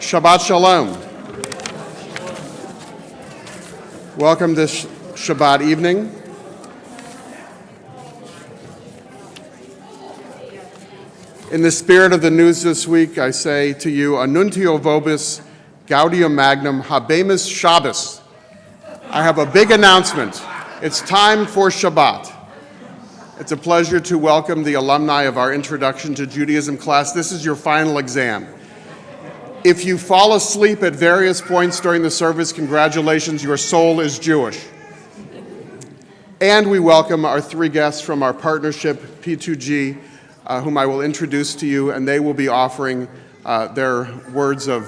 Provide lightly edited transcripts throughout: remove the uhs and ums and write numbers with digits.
Shabbat Shalom. Welcome this Shabbat evening. In the spirit of the news this week, I say to you, Annuntio Vobis, Gaudium Magnum, Habemus Shabbos. I have a big announcement. It's time for Shabbat. It's a pleasure to welcome the alumni of our Introduction to Judaism class. This is your final exam. If you fall asleep at various points during the service, congratulations, your soul is Jewish. And we welcome our three guests from our partnership, P2G, whom I will introduce to you, and they will be offering their words of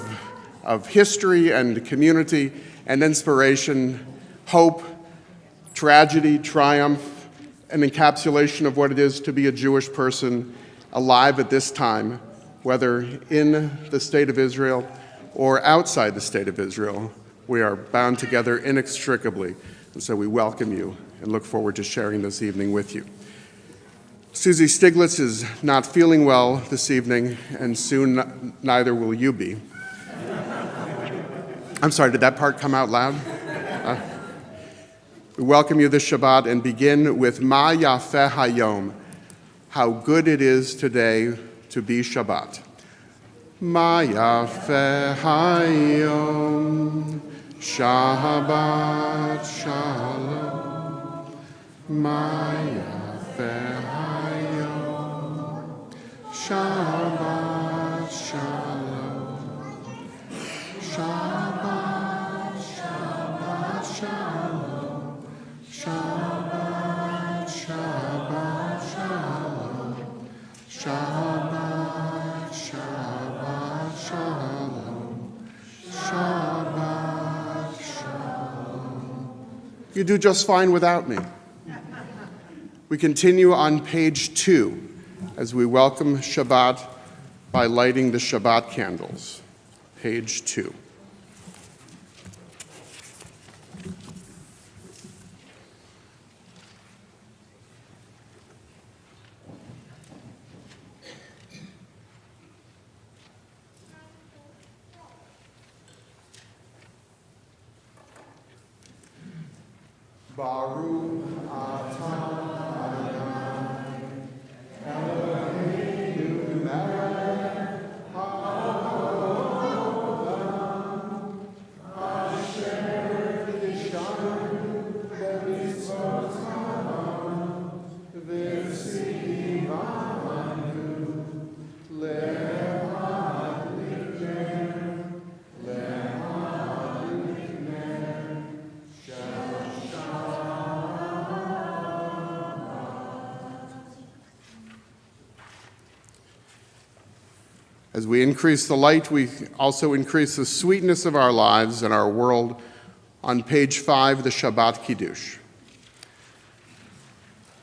history and community and inspiration, hope, tragedy, triumph, an encapsulation of what it is to be a Jewish person alive at this time, whether in the state of Israel or outside the state of Israel. We are bound together inextricably, and so we welcome you and look forward to sharing this evening with you. Susie Stiglitz is not feeling well this evening, and soon neither will you be. I'm sorry, did that part come out loud? We welcome you this Shabbat and begin with Ma Yafeh Hayom, how good it is today to be Shabbat. Ma Yafeh Hayom, Shabbat Shalom. Ma Yafeh Hayom, Shabbat Shalom. Shabbat, Shabbat Shalom. Shabbat, Shabbat Shalom. Shabbat, Shabbat Shalom. Shabbat Shalom. You do just fine without me. We continue on page 2 as we welcome Shabbat by lighting the Shabbat candles. Page 2. Baruch atah Adonai, Eloheinu melech haolam, asher kiddushanu b'mitzvotav, v'tzivanu le'adlikner, As we increase the light, we also increase the sweetness of our lives and our world. On page 5, the Shabbat Kiddush.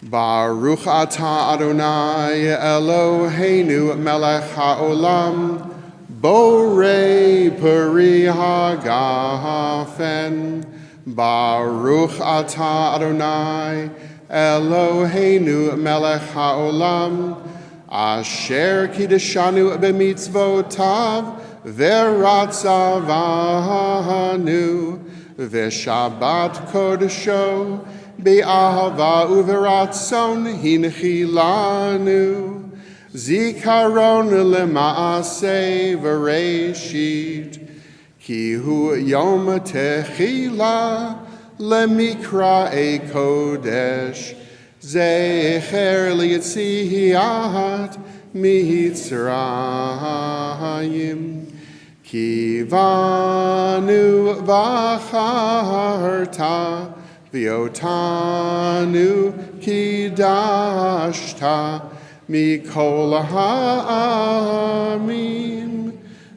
Baruch atah Adonai Eloheinu melech haolam, borei peri hagafen. Baruch atah Adonai Eloheinu melech haolam, asher kiddushanu b'mitzvotav v'ratzavanu v'shabbat kodesho b'ahava uv'ratzon hinchilanu zikaron lema'aseh v'reishit ki hu yom techila lemikra'e kodesh Zecher li'tziat mitzrayim kivanu v'acharta v'otanu kidashta mikol ha'amim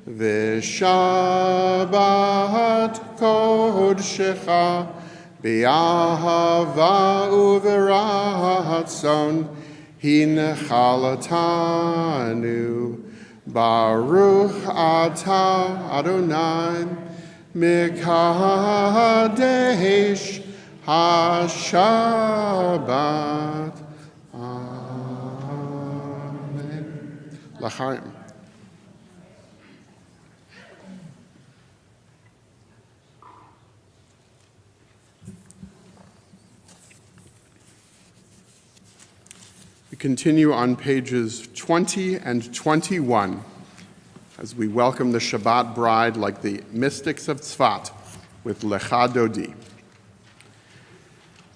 v'shabbat kodshecha B'ahava uv'ratzon hinchalatanu. Baruch atah Adonai mikadesh hashabbat. Amen. L'chaim. We continue on pages 20 and 21 as we welcome the Shabbat bride like the mystics of Tzfat with Lecha Dodi.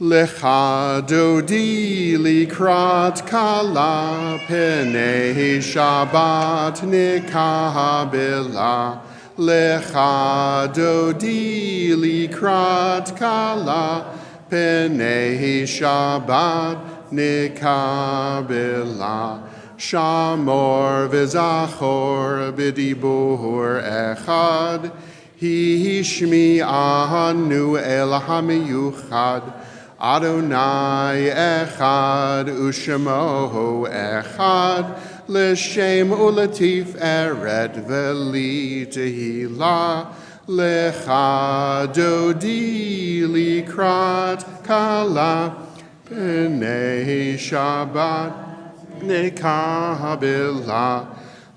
Lecha Dodi likrat kala penei Shabbat nikabela. Lecha Dodi likrat kala penei Shabbat nikabela. Shamor v'zachor b'dibur echad hishmi'anu el hamiyuchad Adonai echad u'shemo echad l'shem u'latif eret v'li tehila lecha dodi likrat kala penei Shabbat nikabela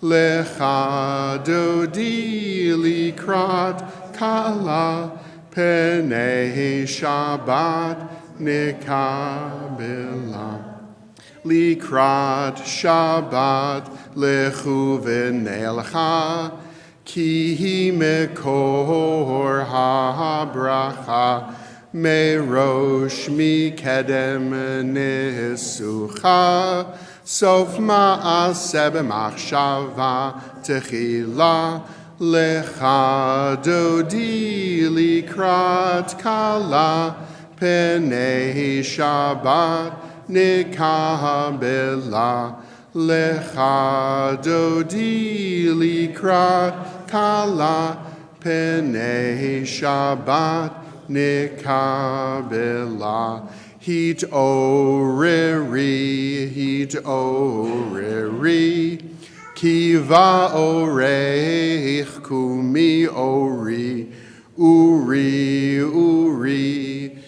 lecha dodi likrat kala penei Shabbat nikabela likrat Shabbat lechu v'nelcha ki mekor habracha merosh mikedem nisucha sof ma'aseh b'machshava techila lecha dodi likrat kala penei Shabbat nikabela lecha dodi likrat kala penei Shabbat nikabela. Hit oreri, kiva oreich kumi ori, uri,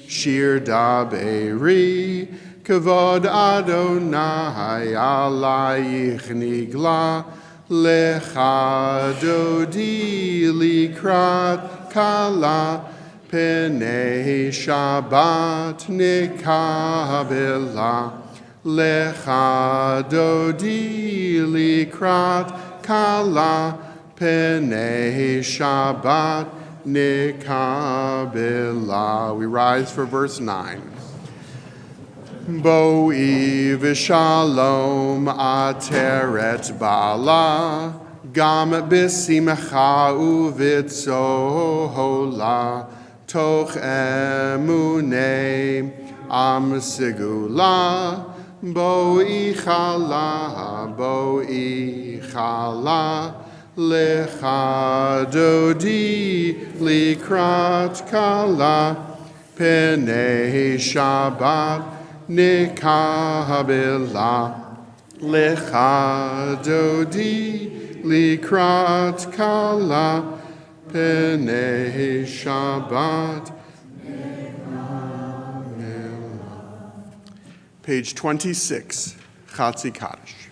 shir daberi, kavod Adonai alayich nigla, lecha dodi likrat kala, penei Shabbat nikabela lecha dodi likrat kala penei Shabbat nikabela. We rise for verse 9. Boi v'shalom ateret bala gam b'simcha uvitzola toch emunei am segula boi chala lecha dodi likrat kala penei Shabbat nikabela lecha dodi likrat kala penei Shabbat. Page 26, Chatzi Kaddish.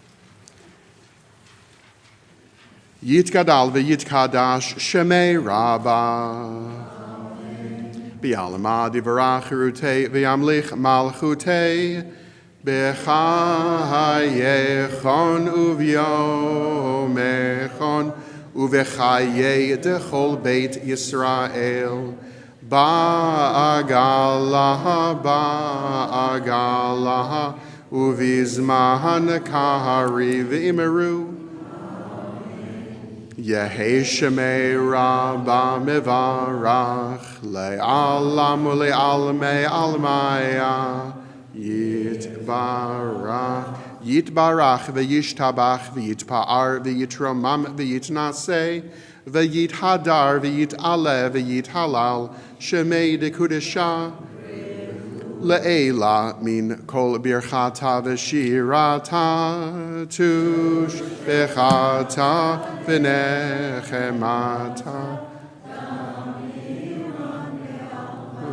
Yitgadal v'yitkadash shemei Rabbah. B'yalama divarach rutei v'yamlich malchutei. B'chayechon uv'yomechon uv'chayei dechol beit Yisrael. Ba'agalaha uvizman kahari v'imeru. Yehi shemei Rabbah mevarach le'alam u'le'almei almaya yitbarach v'yishtabach v'yitpa'ar v'yitromam v'yitnaseh v'yithadar v'yit'aleh v'yithalal shemei dekudesha le'ela min kol birchata v'shirata tush v'chata v'nechemata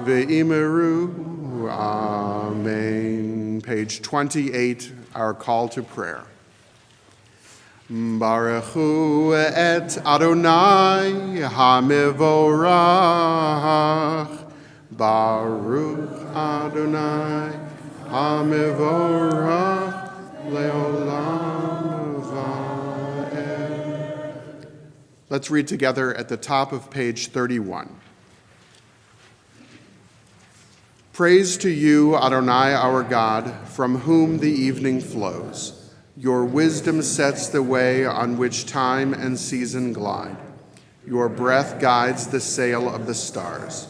v'imeru. Amen. Page 28, our call to prayer. Baruch hu et Adonai hamivorach. Baruch Adonai hamivorach le'olam va'ed. Let's read together at the top of page 31. Praise to you, Adonai, our God, from whom the evening flows. Your wisdom sets the way on which time and season glide. Your breath guides the sail of the stars.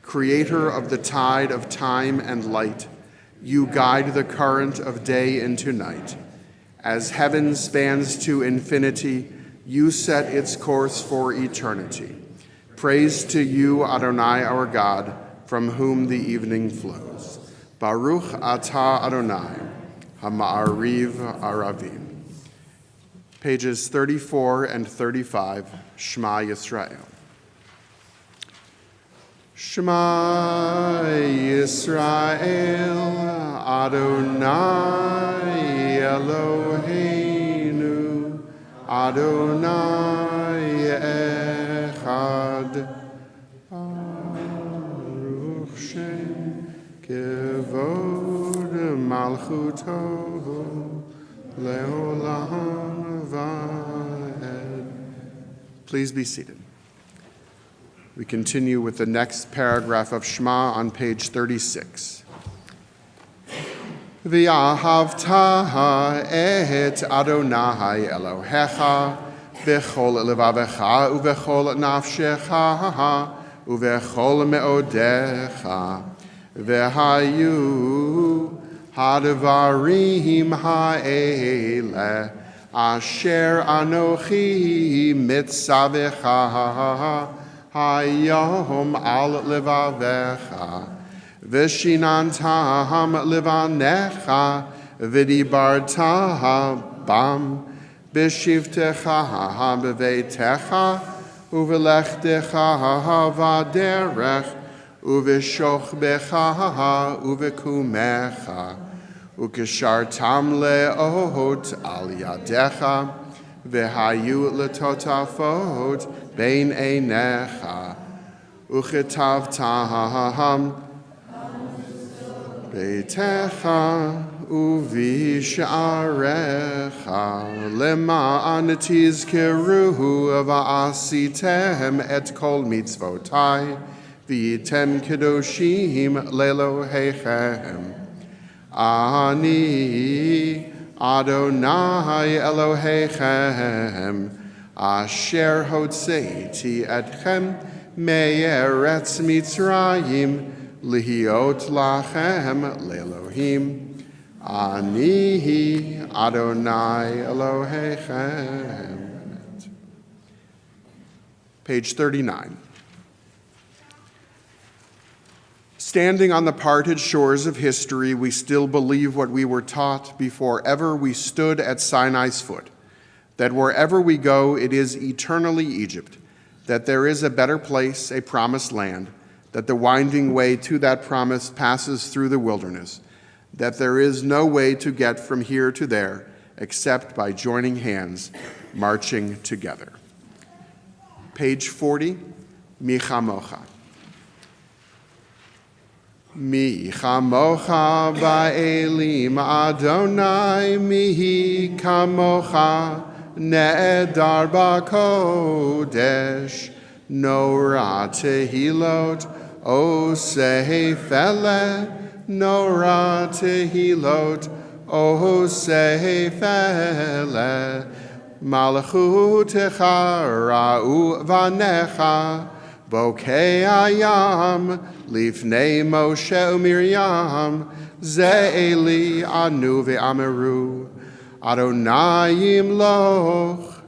Creator of the tide of time and light, you guide the current of day into night. As heaven spans to infinity, you set its course for eternity. Praise to you, Adonai, our God, from whom the evening flows. Baruch atah Adonai, ha'ma'ariv aravim. Pages 34 and 35, Shema Yisrael. Shema Yisrael, Adonai Eloheinu, Adonai Echad. Baruch Shem Kevod Malchuto Leolam Vaed. Please be seated. We continue with the next paragraph of Shema on page 36. V'ahavta et Adonai Elohecha b'chol levavecha uv'chol nafshecha uv'chol me'odecha v'hayu hadvarim ha'ele asher anochi mitzavecha hayom al levavecha v'shinantam levanecha v'dibarta bam b'shivtecha b'veitecha uv'lechtecha v'derech uv'shochbecha uv'kumecha ukeshartam le'ot al yadecha v'hayu letotafot bein einecha uchetavtam beitecha uvisharecha lema'an tizkeruhu va'asitem et kol mitzvotai v'yitem kedoshim lelohechem ani Adonai Elohechem asher hotzeiti etchem me'eretz Mitzrayim lihiot lachem le'Elohim ani Adonai Elohechem. Page 39. Standing on the parted shores of history, we still believe what we were taught before ever we stood at Sinai's foot, that wherever we go, it is eternally Egypt, that there is a better place, a promised land, that the winding way to that promise passes through the wilderness, that there is no way to get from here to there except by joining hands, marching together. Page 40, Michamocha. Mi chamocha ba'elim Adonai mihi kamocha ne'edar ba'kodesh nora tehilot oseh fele nora tehilot oseh fele malchutecha ra'u vanecha Bokei ayam lifnei Moshe u'Miriam ze'eli anu ve'ameru Adonai yimloch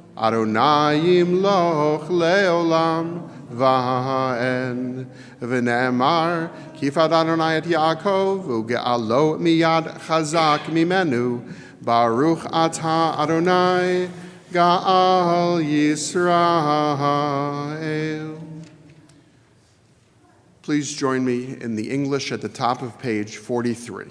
le'olam va'en v'ne'emar kifad Adonai et Yaakov u'ge'alo miyad chazak mimenu Baruch atah Adonai ga'al Yisrael. Please join me in the English at the top of page 43.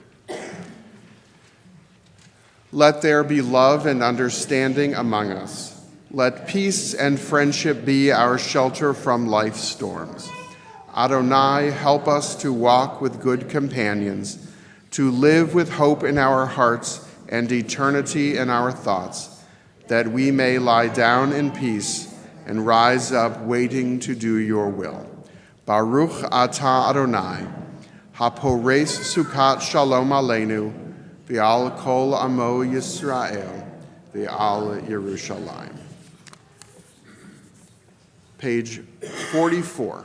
Let there be love and understanding among us. Let peace and friendship be our shelter from life's storms. Adonai, help us to walk with good companions, to live with hope in our hearts and eternity in our thoughts, that we may lie down in peace and rise up waiting to do your will. Baruch atah Adonai, hapores sukat shalom aleinu, v'al kol amo Yisrael, v'al Yerushalayim. Page 44.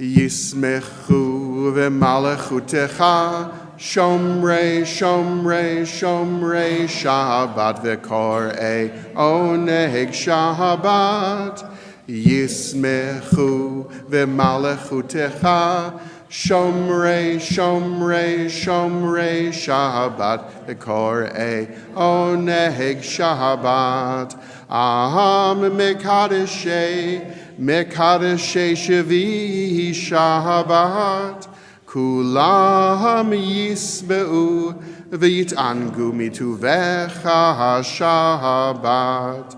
Yismechu v'malachutecha, Shomrei, Shomrei, Shomrei, Shabbat v'kor'ei oneg Shabbat. Yismechu v'malachutecha, Shomrei, Shomrei, Shomrei, Shabbat v'kor'ei oneg Shabbat. Aham mekadeshei, mekadeshei shevi Shabbat. Kulam yisbeu v'yit'angu mituvecha Shabbat.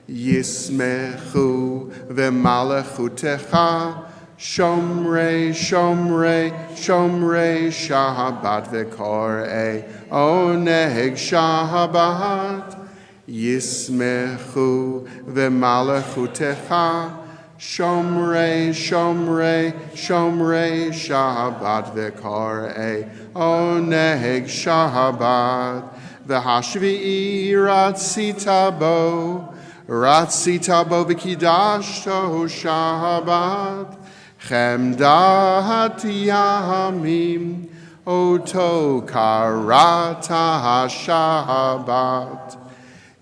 Yismechu v'malachutecha, Shomrei, Shomrei, Shomrei, Shabbat v'kor'ei oneg Shabbat. Yismechu v'malachutecha, Shomrei, Shomrei, Shomrei, Shabbat v'kor'ei oneg Shabbat. V'hashvi'i ratzita bo v'kidashto Shabbat. Chemdat yamim oto karata Shabbat.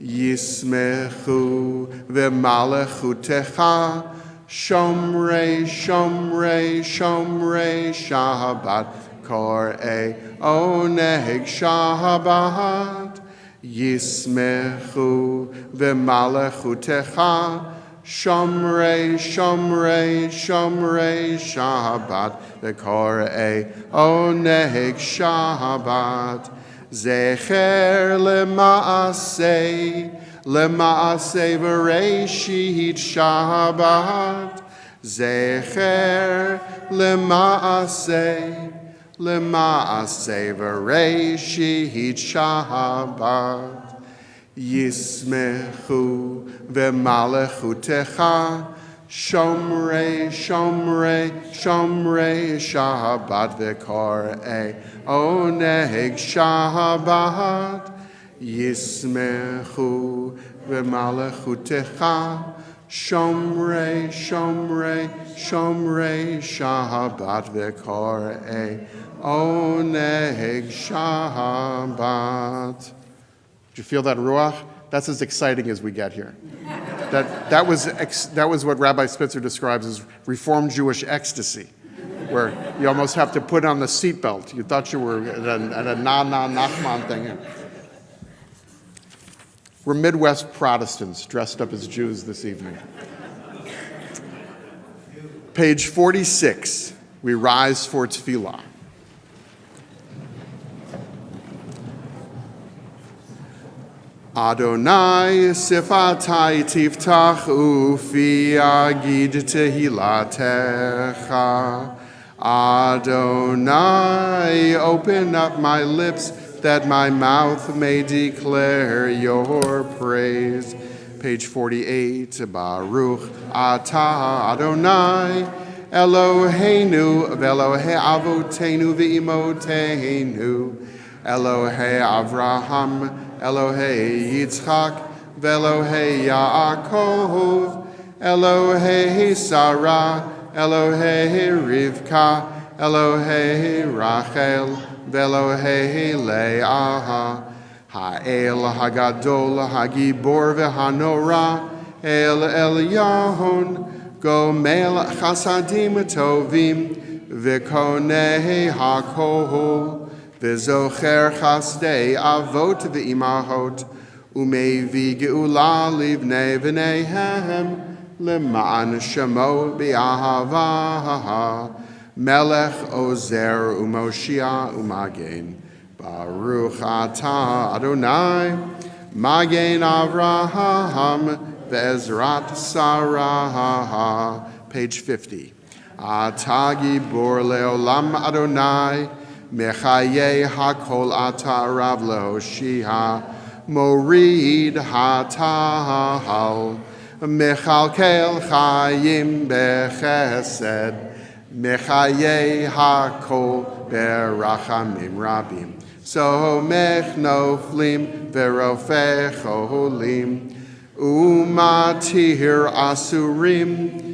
Yismechu v'malachutecha, Shomrei, Shomrei, Shomrei, Shabbat kor'ei oneg Shabbat. Yismechu v'malachutecha, Shomrei, Shomrei, Shomrei, Shabbat kor'ei oneg Shabbat. Zecher lema'aseh, lema'aseh v'reishit Shabbat. Zecher lema'aseh, lema'aseh v'reishit Shabbat. Yismechu v'malachutecha, Shomrei, Shomrei, Shomrei, Shabbat v'kor'ei oneg Shabbat. Yismechu v'malachutecha, Shomrei, Shomrei, Shomrei, Shabbat v'kor'ei oneg Shabbat. Did you feel that ruach? That's as exciting as we get here. That was what Rabbi Spitzer describes as Reformed Jewish ecstasy, where you almost have to put on the seatbelt. You thought you were at a Nachman thing. We're Midwest Protestants dressed up as Jews this evening. Page 46, we rise for tefillah. Adonai sifatai tiftach ufi agid tehilatecha. Adonai, open up my lips that my mouth may declare your praise. Page 48, Baruch atah Adonai, Eloheinu v'Elohei avotenu v'imotenu, Elohei Avraham, Elohei Yitzchak, v'Elohei Yaakov, Elohei Sarah, Elohei Rivka, Elohei Rachel, v'Elohei Leah, Ha'el Hagadol Hagibor v'Hanora, El Elyon, Gomel Chasadim Tovim, v'Konei HaKol, V'zocher chasdei avot v'imahot, umevi geula livnei v'neihem, lema'an shemo b'ahava, melech ozer umoshia umagen. Baruch atah Adonai, magen Avraham, ve'ezrat Sarah. Page 50. Atah gibor leolam Adonai, Mechaye hakol ata rav lehoshia, morid hatahal, mechalkel chayim bechesed, mechaye hakol berachamim rabim. Somech noflim verofech holim, umatir asurim,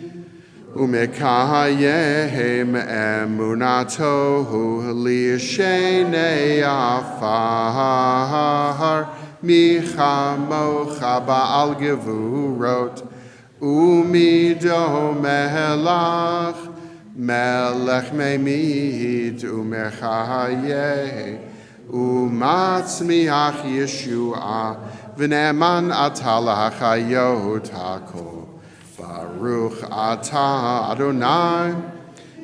umekayehem emunatohu li'shenei afar, michamocha ba'al gevurot, umido melach, melech memit umechayeh, umatzmiach Yeshua, v'ne'eman atah l'chayot hakol. Baruch atah Adonai,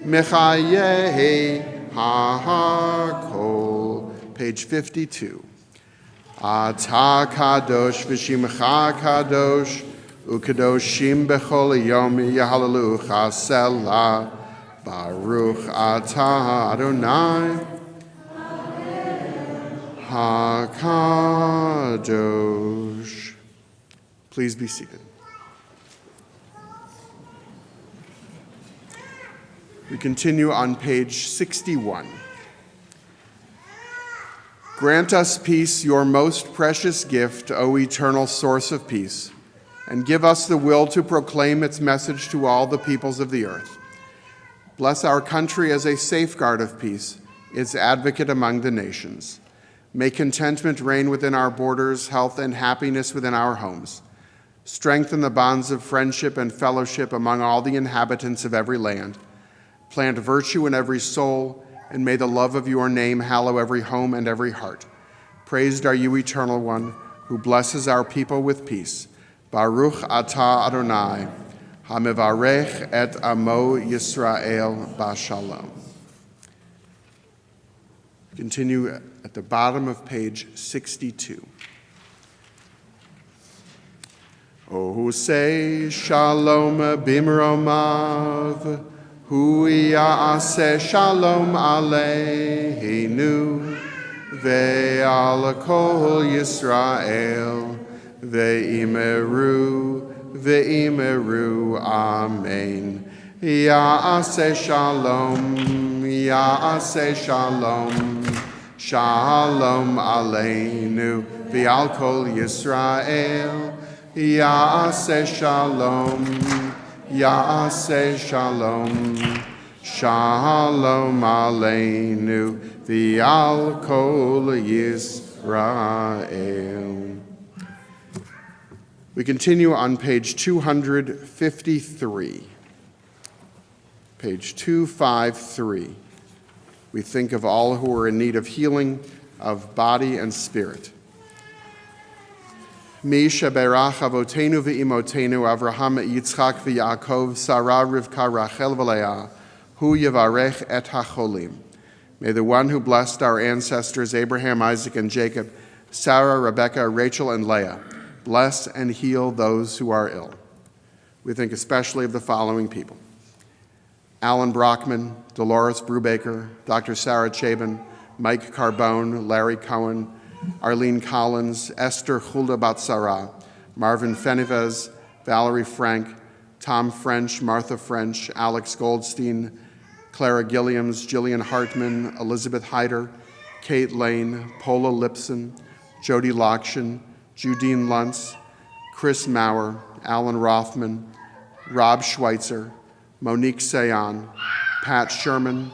mechayehi ha'akol. Page 52. Atah kadosh v'shimcha kadosh, u'kadoshim b'chol yom yahalelucha selah. Baruch atah Adonai, ha'kadosh. Please be seated. We continue on page 61. Grant us peace, your most precious gift, O eternal source of peace, and give us the will to proclaim its message to all the peoples of the earth. Bless our country as a safeguard of peace, its advocate among the nations. May contentment reign within our borders, health and happiness within our homes. Strengthen the bonds of friendship and fellowship among all the inhabitants of every land. Plant virtue in every soul, and may the love of your name hallow every home and every heart. Praised are you, Eternal One, who blesses our people with peace. Baruch atah Adonai, hamevarech et amo Yisrael b'shalom. Continue at the bottom of page 62. Oh, say shalom bimromav, hu ya'aseh shalom aleinu, ve'al kol Yisrael, ve'imeru, amen. Ya'aseh shalom, shalom aleinu, ve'al kol Yisrael, Ya'aseh shalom, shalom aleinu, v'al kol Yisrael. We continue on page 253. Page 253. We think of all who are in need of healing of body and spirit. Mi sheberach avotenu ve'imotenu Avraham, Yitzchak ve'Yaakov, Sarah, Rivka, Rachel v'Leah, hu yevarech et hacholim. May the one who blessed our ancestors Abraham, Isaac, and Jacob, Sarah, Rebekah, Rachel, and Leah, bless and heal those who are ill. We think especially of the following people: Alan Brockman, Dolores Brubaker, Dr. Sarah Chabin, Mike Carbone, Larry Cohen, Arlene Collins, Esther Hulda Batsara, Marvin Fenivez, Valerie Frank, Tom French, Martha French, Alex Goldstein, Clara Gilliams, Jillian Hartman, Elizabeth Hyder, Kate Lane, Paula Lipson, Jody Lokshin, Judine Luntz, Chris Maurer, Alan Rothman, Rob Schweitzer, Monique Sayan, Pat Sherman,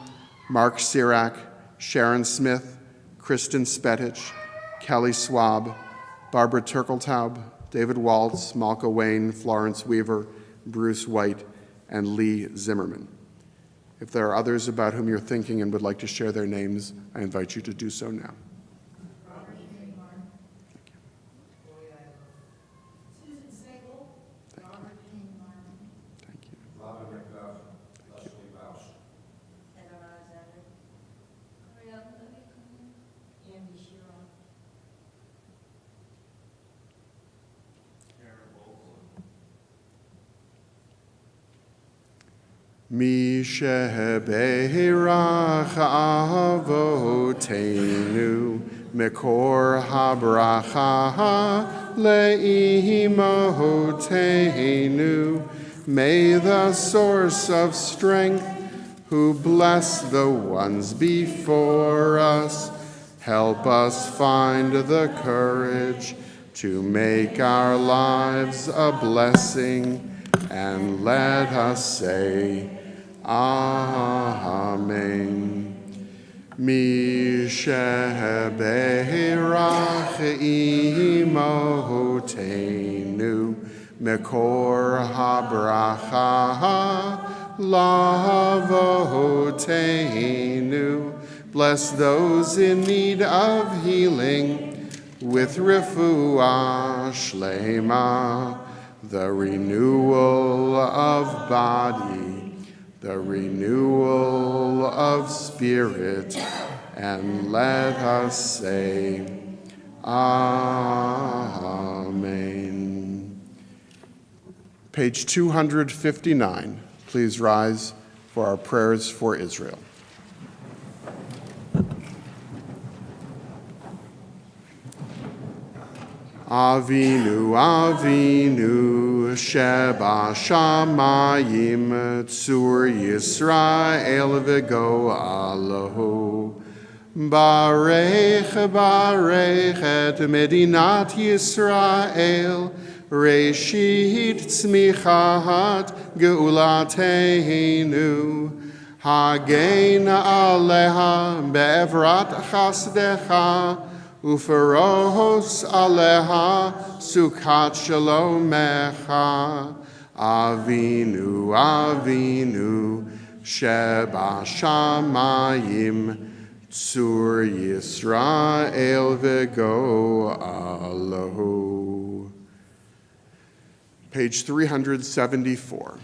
Mark Sirac, Sharon Smith, Kristen Spetich, Kelly Swab, Barbara Turkeltaub, David Waltz, Malka Wayne, Florence Weaver, Bruce White, and Lee Zimmerman. If there are others about whom you're thinking and would like to share their names, I invite you to do so now. Mi sheberach avoteinu Mekor habracha le'imahotenu. May the source of strength, who bless the ones before us, help us find the courage to make our lives a blessing, and let us say, Amen. Mi sheberach imahotenu Mekor habracha lavotenu. Bless those in need of healing with refuah shlema, the renewal of body, the renewal of spirit, and let us say, Amen. Page 259. Please rise for our prayers for Israel. Avinu, Avinu, Sheba Shamayim, Tzur Yisrael v'go Alohu. Barech, barech et Medinat Yisrael, Reshit tzmichat geulateinu. Hagen aleha be'evrat chasdecha, Uferos aleha sukat shalomecha. Avinu, Avinu, Sheba Shamayim, Tzur Yisrael v'go Alohu. Page 374.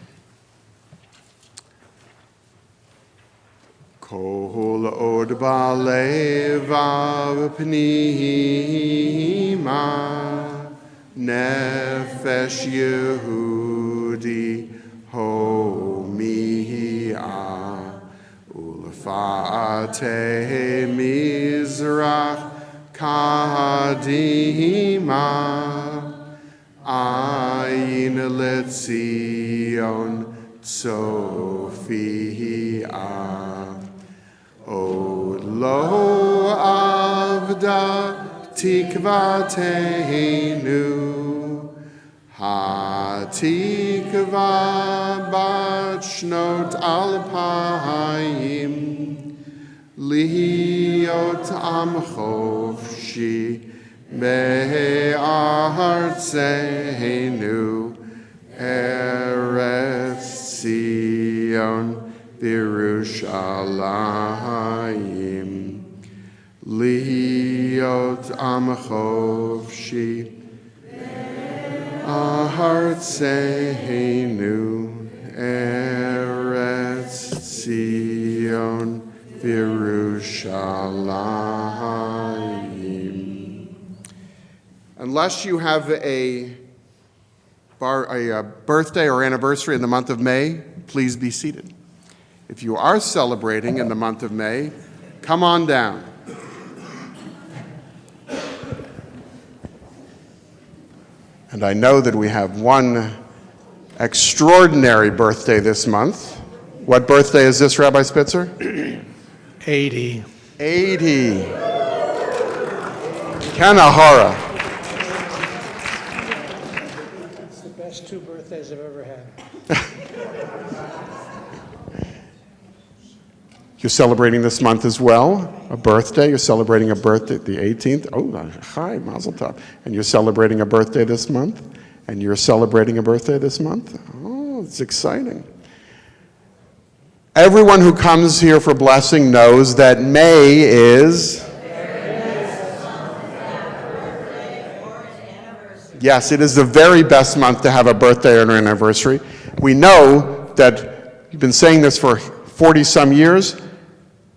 Kol od balevav pnima, nefesh Yehudi homia, ulfate mizrach kadima, ayin letzion tzofia. Od lo avda tikvateinu, ha-tikva bat shnot alpayim, lihiot am chofshi be'artzeinu, Eretz Zion Birushalayim, lihiot am chofshi artzeinu, Eretz Zion Birushalayim. Unless you have a birthday or anniversary in the month of May, please be seated. If you are celebrating in the month of May, come on down. And I know that we have one extraordinary birthday this month. What birthday is this, Rabbi Spitzer? 80. 80. Kanahara. It's the best 2 birthdays I've ever had. You're celebrating this month as well, a birthday. You're celebrating a birthday, the 18th. Oh, hi, Mazel Tov. And you're celebrating a birthday this month. And you're celebrating a birthday this month. Oh, it's exciting. Everyone who comes here for blessing knows that May is... Yes, it is the very best month to have a birthday or an anniversary. We know that you've been saying this for 40-some years,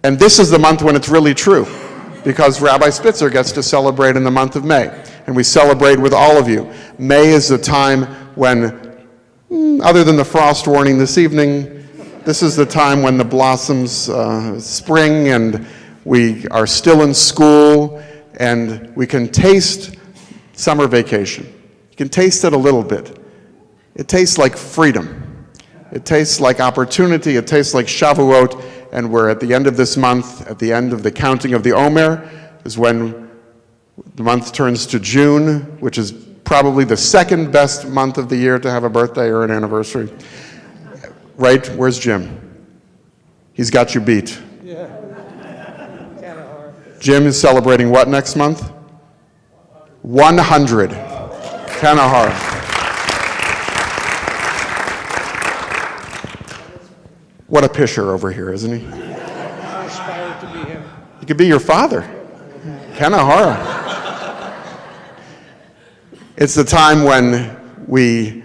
and this is the month when it's really true, because Rabbi Spitzer gets to celebrate in the month of May, and we celebrate with all of you. May is the time when, other than the frost warning this evening, This is the time when the blossoms spring and we are still in school and we can taste summer vacation. You can taste it a little bit. It tastes like freedom. It tastes like opportunity. It tastes like Shavuot. And we're at the end of this month, at the end of the counting of the Omer, is when the month turns to June, which is probably the second best month of the year to have a birthday or an anniversary. Right? Where's Jim? He's got you beat. Yeah. Kind of hard. Jim is celebrating what next month? 100. Kind of hard. What a pisher over here, isn't he? I aspire to be him. He could be your father. Kind of hard. It's the time when we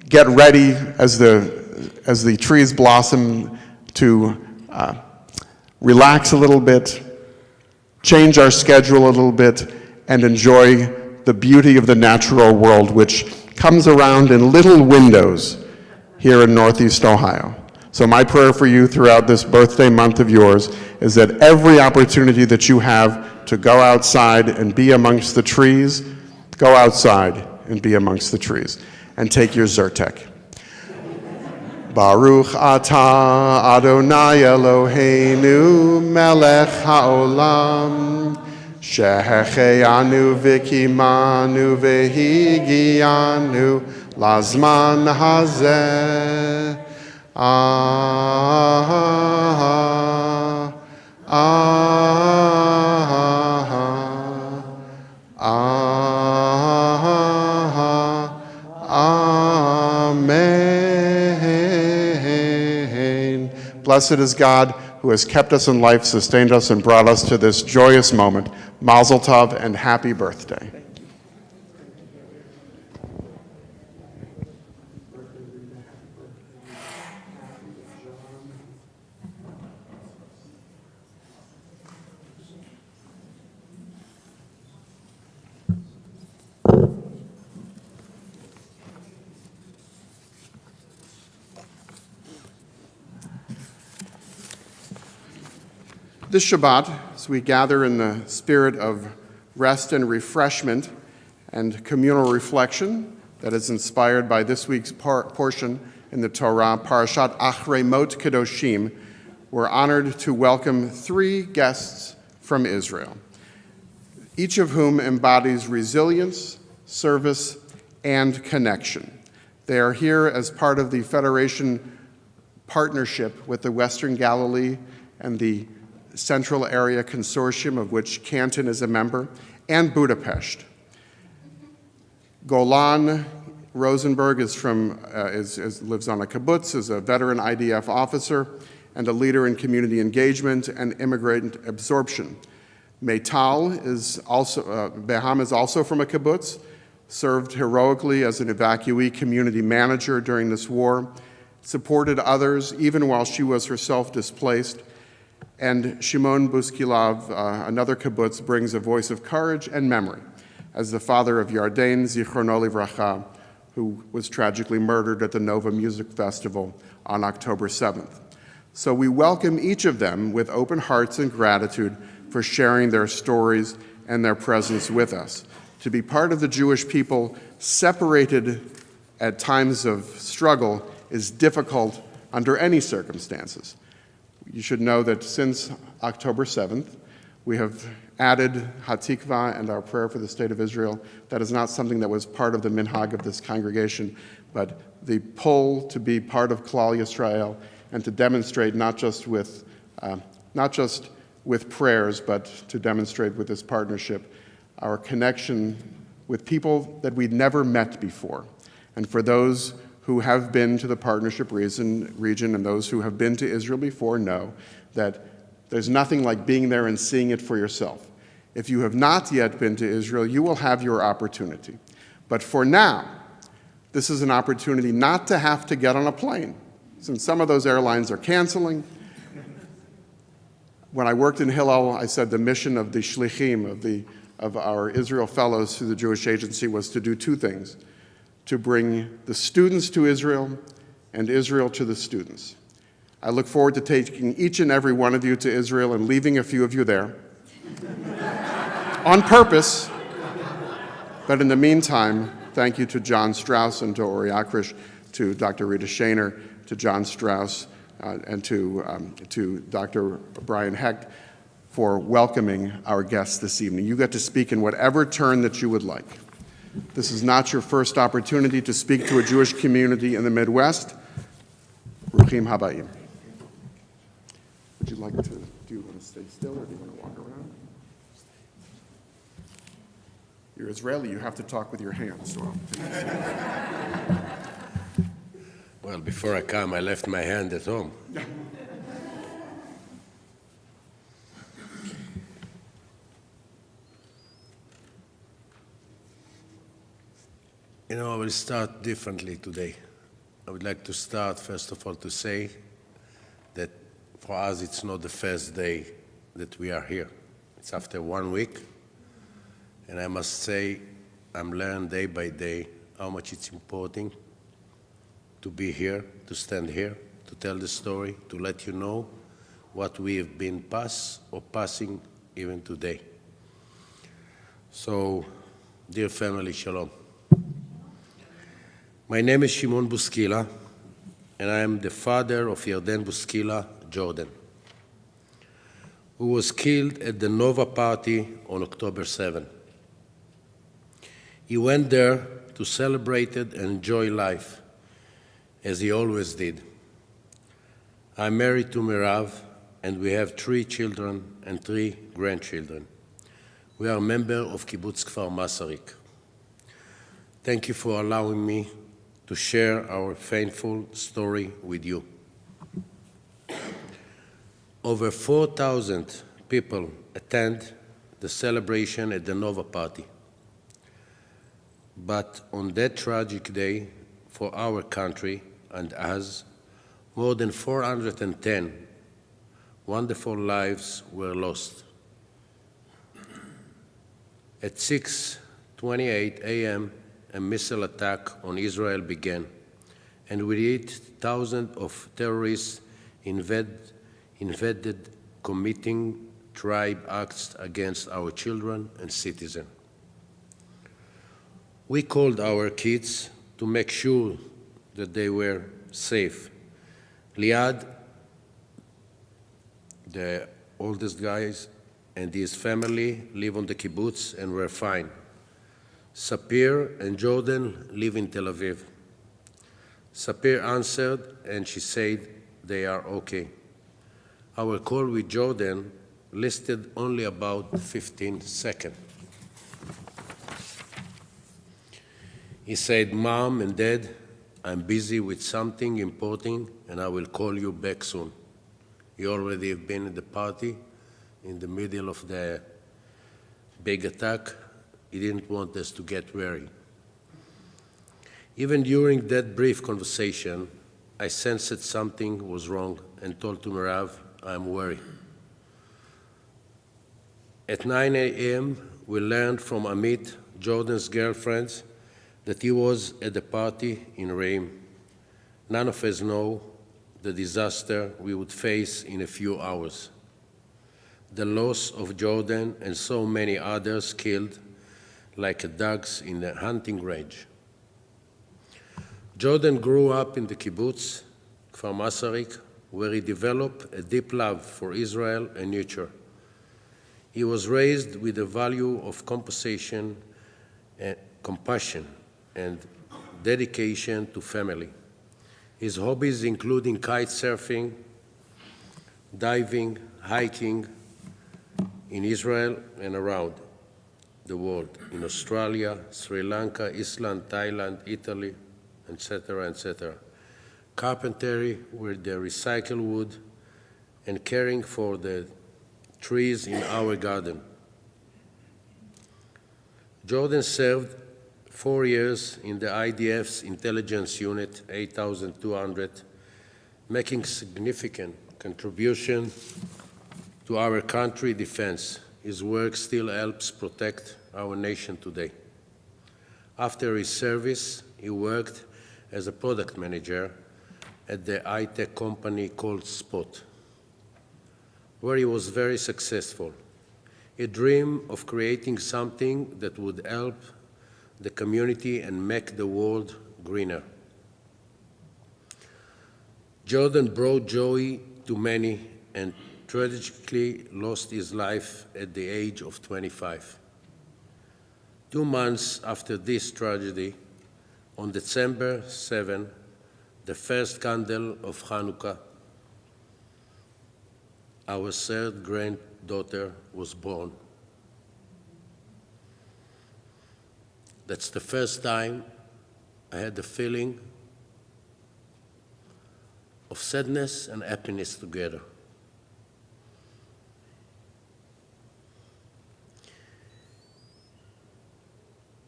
get ready as the trees blossom to relax a little bit, change our schedule a little bit, and enjoy the beauty of the natural world, which comes around in little windows here in Northeast Ohio. So my prayer for you throughout this birthday month of yours is that every opportunity that you have to go outside and be amongst the trees, go outside and be amongst the trees. And take your Zyrtec. Baruch atah Adonai Eloheinu melech haolam shehecheyanu v'kimanu v'higianu lazman hazeh. Amen. Blessed is God who has kept us in life, sustained us, and brought us to this joyous moment. Mazel tov and happy birthday. This Shabbat, as we gather in the spirit of rest and refreshment and communal reflection that is inspired by this week's portion in the Torah, Parashat Achrei Mot Kedoshim, we're honored to welcome 3 guests from Israel, each of whom embodies resilience, service, and connection. They are here as part of the Federation partnership with the Western Galilee and the Central Area Consortium, of which Canton is a member, and Budapest. Golan Rosenberg lives on a kibbutz, is a veteran IDF officer, and a leader in community engagement and immigrant absorption. Meital Beham is also from a kibbutz, served heroically as an evacuee community manager during this war, supported others even while she was herself displaced. And Shimon Buskilav, another kibbutz, brings a voice of courage and memory as the father of Yarden Zichrono Livracha, who was tragically murdered at the Nova Music Festival on October 7th. So we welcome each of them with open hearts and gratitude for sharing their stories and their presence with us. To be part of the Jewish people separated at times of struggle is difficult under any circumstances. You should know that since October 7th, we have added Hatikvah and our prayer for the state of Israel. That is not something that was part of the minhag of this congregation, but the pull to be part of Klal Yisrael and to demonstrate not just with prayers, but to demonstrate with this partnership our connection with people that we'd never met before. And for those who have been to the partnership region and those who have been to Israel before know that there's nothing like being there and seeing it for yourself. If you have not yet been to Israel, you will have your opportunity. But for now, this is an opportunity not to have to get on a plane, since some of those airlines are canceling. When I worked in Hillel, I said the mission of the shlichim, of our Israel fellows through the Jewish Agency, was to do 2 things: to bring the students to Israel and Israel to the students. I look forward to taking each and every one of you to Israel and leaving a few of you there on purpose. But in the meantime, thank you to John Strauss and to Ori Akrish, to Dr. Rita Shaner, to John Strauss, and to Dr. Brian Hecht for welcoming our guests this evening. You get to speak in whatever turn that you would like. This is not your first opportunity to speak to a Jewish community in the Midwest. Ruchim habayim. Would you like to, do you want to stay still or do you want to walk around? You're Israeli, you have to talk with your hands. So well, before I come, I left my hand at home. You know, I will start differently today. I would like to start, first of all, to say that for us, it's not the first day that we are here. It's after 1 week. And I must say, I'm learning day by day how much it's important to be here, to stand here, to tell the story, to let you know what we have been past or passing even today. So, dear family, shalom. My name is Shimon Buskila, and I am the father of Yarden Buskila, Jordan, who was killed at the Nova party on October 7. He went there to celebrate and enjoy life, as he always did. I'm married to Mirav, and we have 3 children and 3 grandchildren. We are a member of Kibbutz Kfar Masarik. Thank you for allowing me to share our painful story with you. Over 4,000 people attend the celebration at the Nova party. But on that tragic day for our country and us, more than 410 wonderful lives were lost. At 6:28 a.m., a missile attack on Israel began, and with it, thousands of terrorists invaded, committing tribe acts against our children and citizens. We called our kids to make sure that they were safe. Liad, the oldest guys, and his family live on the kibbutz and were fine. Sapir and Jordan live in Tel Aviv. Sapir answered and she said they are okay. Our call with Jordan lasted only about 15 seconds. He said, "Mom and Dad, I'm busy with something important and I will call you back soon." He already have been at the party in the middle of the big attack. He didn't want us to get worried. Even during that brief conversation, I sensed that something was wrong and told to Mirav, "I'm worried." At 9 a.m., we learned from Amit, Jordan's girlfriend, that he was at the party in Reim. None of us know the disaster we would face in a few hours. The loss of Jordan and so many others killed like dogs in a hunting range. Jordan grew up in the kibbutz, Kfar Masarik, where he developed a deep love for Israel and nature. He was raised with the value of compassion and dedication to family. His hobbies including kite surfing, diving, hiking in Israel and around the world, in Australia, Sri Lanka, Iceland, Thailand, Italy, etc., etc. Carpentry with the recycled wood and caring for the trees in our garden. Jordan served 4 years in the IDF's intelligence unit, 8,200, making significant contribution to our country defense. His work still helps protect our nation today. After his service, he worked as a product manager at the high-tech company called Spot, where he was very successful. He dreamed of creating something that would help the community and make the world greener. Jordan brought joy to many and tragically lost his life at the age of 25. 2 months after this tragedy, on December 7, the first candle of Hanukkah, our third granddaughter was born. That's the first time I had the feeling of sadness and happiness together.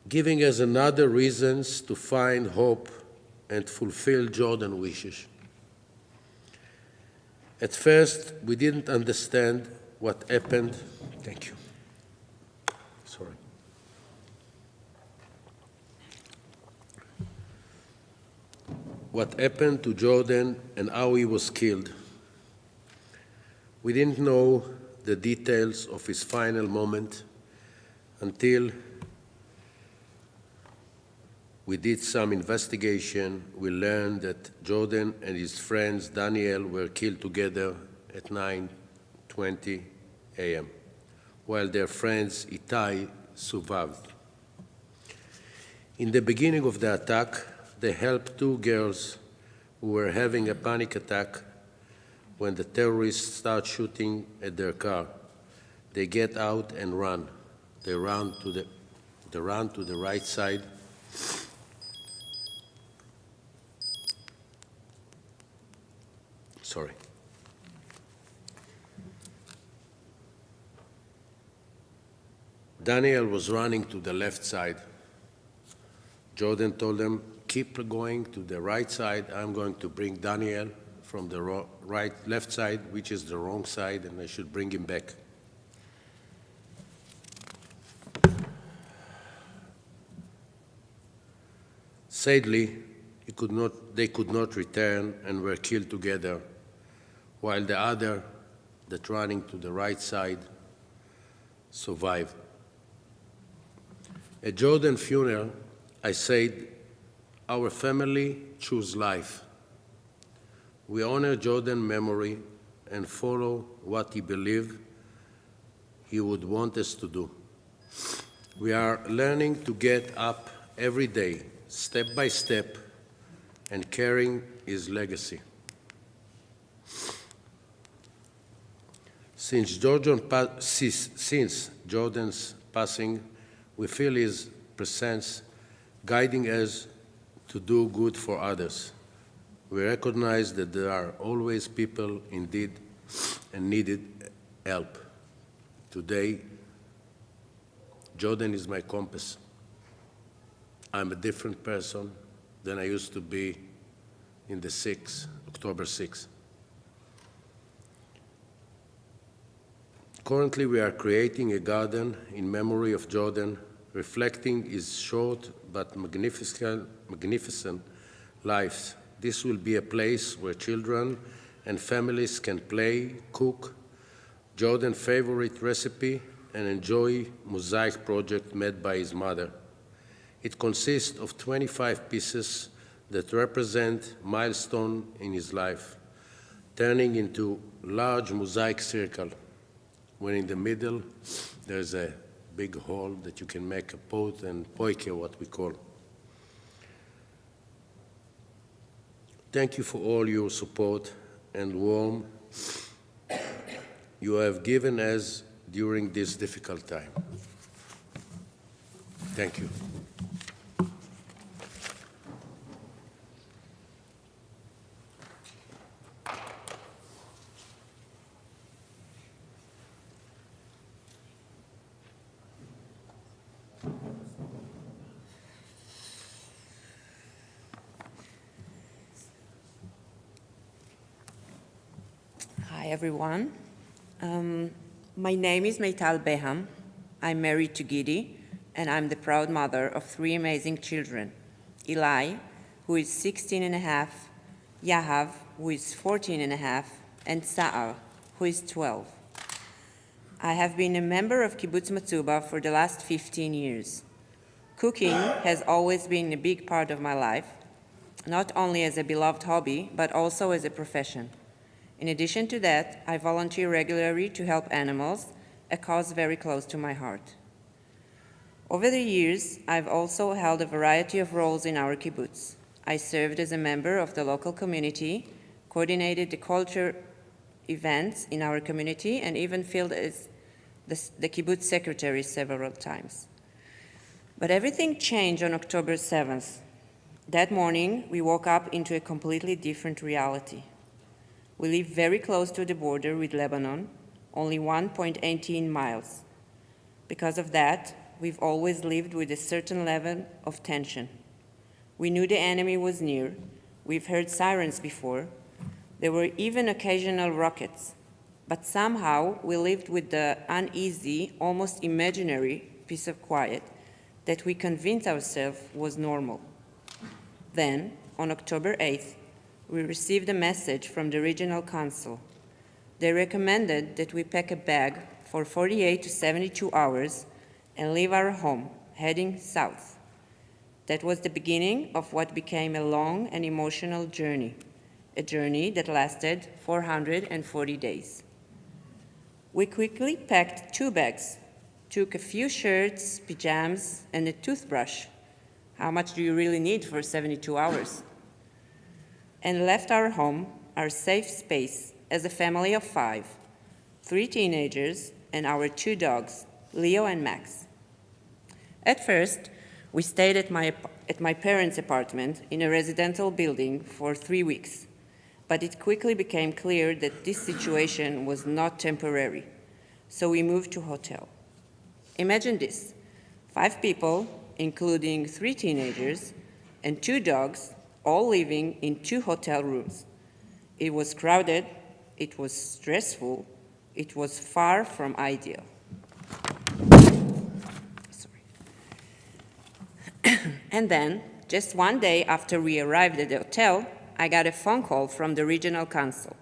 Giving us another reasons to find hope and fulfill Jordan's wishes. At first, we didn't understand what happened. Thank you. Sorry. What happened to Jordan and how he was killed. We didn't know the details of his final moment until we did some investigation. We learned that Jordan and his friends Daniel were killed together at 9:20 a.m., while their friends Itai survived. In the beginning of the attack, they helped 2 girls who were having a panic attack when the terrorists start shooting at their car. They get out and run. They run to the right side. Sorry. Daniel was running to the left side. Jordan told them, keep going to the right side. I'm going to bring Daniel from the left side, which is the wrong side, and I should bring him back. Sadly, they could not return and were killed together, while the other, that running to the right side, survived. At Jordan's funeral, I said, our family chose life. We honor Jordan's memory and follow what he believed he would want us to do. We are learning to get up every day, step by step, and carrying his legacy. Since Jordan's passing, we feel his presence guiding us to do good for others. We recognize that there are always people in need and needed help. Today, Jordan is my compass. I'm a different person than I used to be in the October 6th. Currently, we are creating a garden in memory of Jordan, reflecting his short but magnificent life. This will be a place where children and families can play, cook Jordan's favorite recipe, and enjoy mosaic project made by his mother. It consists of 25 pieces that represent milestone in his life, turning into large mosaic circle, when in the middle there's a big hole that you can make a pot and poike, what we call. Thank you for all your support and warmth you have given us during this difficult time. Thank you. Hi, everyone. My name is Meital Beham. I'm married to Gidi, and I'm the proud mother of 3 amazing children. Eli, who is 16 and a half, Yahav, who is 14 and a half, and Sa'ar, who is 12. I have been a member of Kibbutz Matsuba for the last 15 years. Cooking has always been a big part of my life, not only as a beloved hobby, but also as a profession. In addition to that, I volunteer regularly to help animals, a cause very close to my heart. Over the years, I've also held a variety of roles in our kibbutz. I served as a member of the local community, coordinated the culture events in our community, and even filled as the kibbutz secretary several times. But everything changed on October 7th. That morning, we woke up into a completely different reality. We live very close to the border with Lebanon, only 1.18 miles. Because of that, we've always lived with a certain level of tension. We knew the enemy was near. We've heard sirens before. There were even occasional rockets. But somehow, we lived with the uneasy, almost imaginary peace of quiet that we convinced ourselves was normal. Then, on October 8th, we received a message from the regional council. They recommended that we pack a bag for 48 to 72 hours and leave our home, heading south. That was the beginning of what became a long and emotional journey, a journey that lasted 440 days. We quickly packed 2 bags, took a few shirts, pajamas, and a toothbrush. How much do you really need for 72 hours? And left our home, our safe space, as a family of 5, 3 teenagers, and our 2 dogs, Leo and Max. At first, we stayed at my parents' apartment in a residential building for 3 weeks, but it quickly became clear that this situation was not temporary, so we moved to a hotel. Imagine this, 5 people, including 3 teenagers, and 2 dogs, all living in 2 hotel rooms. It was crowded, it was stressful, it was far from ideal. And then, just one day after we arrived at the hotel, I got a phone call from the regional council.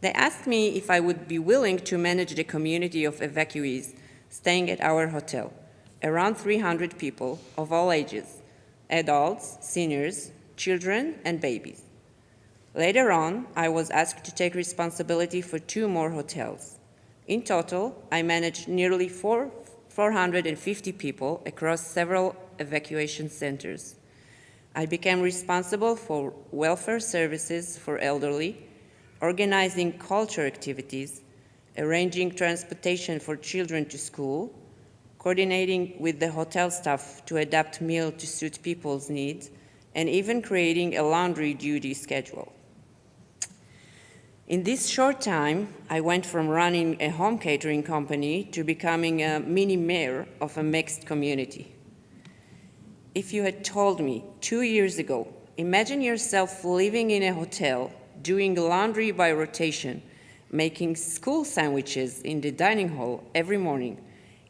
They asked me if I would be willing to manage the community of evacuees staying at our hotel, around 300 people of all ages, adults, seniors, children, and babies. Later on, I was asked to take responsibility for 2 more hotels. In total, I managed nearly 450 people across several evacuation centers. I became responsible for welfare services for elderly, organizing culture activities, arranging transportation for children to school, coordinating with the hotel staff to adapt meals to suit people's needs, and even creating a laundry duty schedule. In this short time, I went from running a home catering company to becoming a mini mayor of a mixed community. If you had told me 2 years ago, imagine yourself living in a hotel, doing laundry by rotation, making school sandwiches in the dining hall every morning,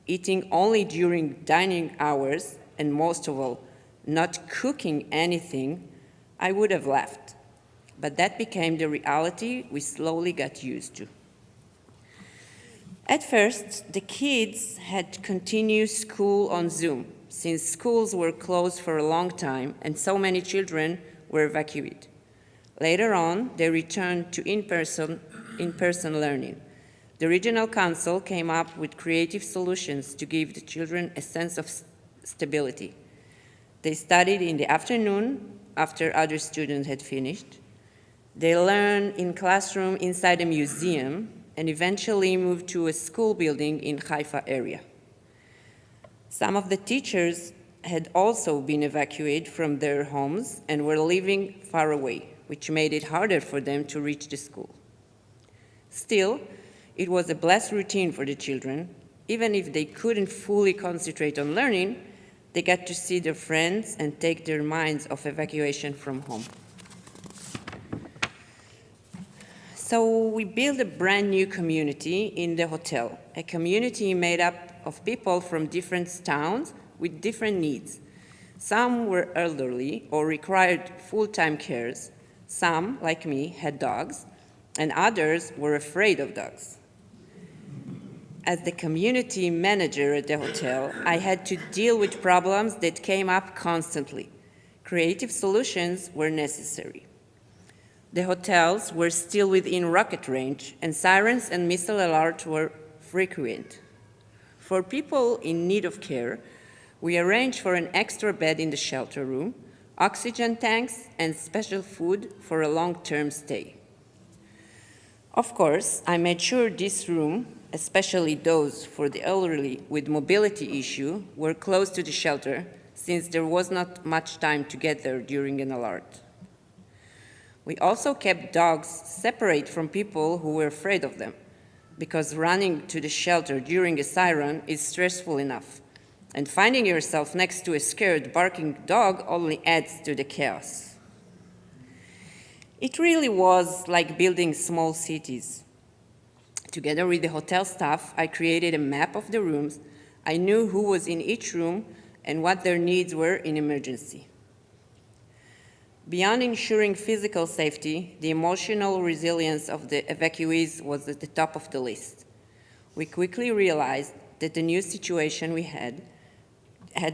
eating only during dining hours, and most of all, not cooking anything, I would have laughed. But that became the reality we slowly got used to. At first, the kids had continued school on Zoom, since schools were closed for a long time and so many children were evacuated. Later on, they returned to in-person learning. The regional council came up with creative solutions to give the children a sense of stability. They studied in the afternoon after other students had finished. They learned in classroom inside a museum and eventually moved to a school building in Haifa area. Some of the teachers had also been evacuated from their homes and were living far away, which made it harder for them to reach the school. Still, it was a blessed routine for the children. Even if they couldn't fully concentrate on learning, they got to see their friends and take their minds off evacuation from home. So we built a brand new community in the hotel, a community made up of people from different towns with different needs. Some were elderly or required full-time cares. Some, like me, had dogs, and others were afraid of dogs. As the community manager at the hotel, I had to deal with problems that came up constantly. Creative solutions were necessary. The hotels were still within rocket range, and sirens and missile alerts were frequent. For people in need of care, we arranged for an extra bed in the shelter room, oxygen tanks, and special food for a long-term stay. Of course, I made sure this room, especially those for the elderly with mobility issue, were close to the shelter, since there was not much time to get there during an alert. We also kept dogs separate from people who were afraid of them, because running to the shelter during a siren is stressful enough, and finding yourself next to a scared, barking dog only adds to the chaos. It really was like building small cities. Together with the hotel staff, I created a map of the rooms. I knew who was in each room and what their needs were in emergency. Beyond ensuring physical safety, the emotional resilience of the evacuees was at the top of the list. We quickly realized that the new situation we had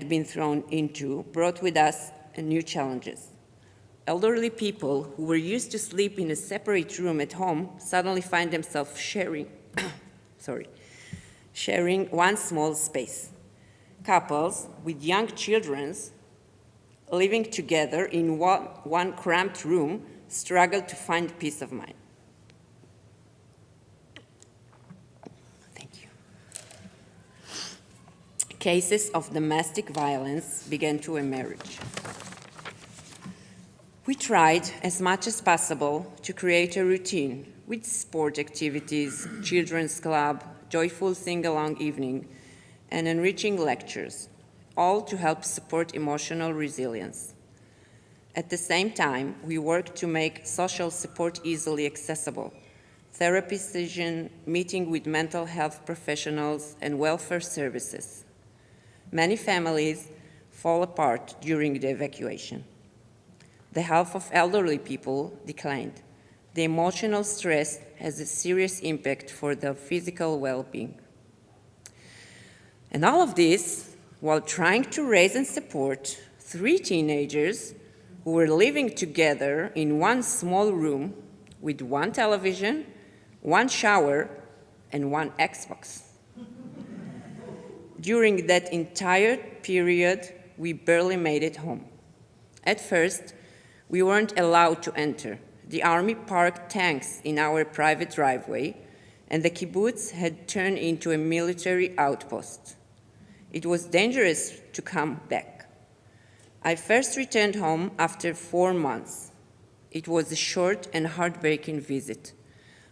been thrown into brought with us new challenges. Elderly people who were used to sleep in a separate room at home suddenly find themselves sharing one small space. Couples with young children living together in one cramped room struggle to find peace of mind. Thank you. Cases of domestic violence began to emerge. We tried as much as possible to create a routine with sport activities, children's club, joyful sing-along evening, and enriching lectures, all to help support emotional resilience. At the same time, we worked to make social support easily accessible, therapy session, meeting with mental health professionals, and welfare services. Many families fall apart during the evacuation. The health of elderly people declined. The emotional stress has a serious impact for their physical well-being. And all of this while trying to raise and support 3 teenagers who were living together in one small room with 1 television, 1 shower, and 1 Xbox. During that entire period, we barely made it home. At first, we weren't allowed to enter. The army parked tanks in our private driveway, and the kibbutz had turned into a military outpost. It was dangerous to come back. I first returned home after 4 months. It was a short and heartbreaking visit.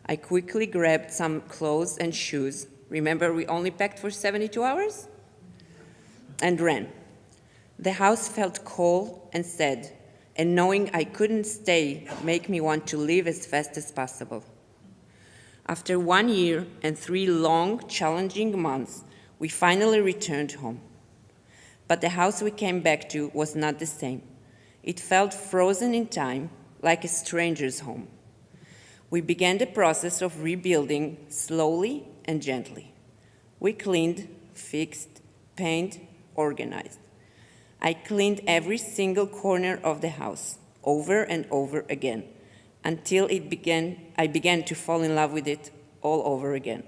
I quickly grabbed some clothes and shoes. Remember, we only packed for 72 hours? And ran. The house felt cold and sad, and knowing I couldn't stay made me want to leave as fast as possible. After 1 year and 3 long, challenging months, we finally returned home. But the house we came back to was not the same. It felt frozen in time, like a stranger's home. We began the process of rebuilding slowly and gently. We cleaned, fixed, painted, organized. I cleaned every single corner of the house over and over again until I began to fall in love with it all over again.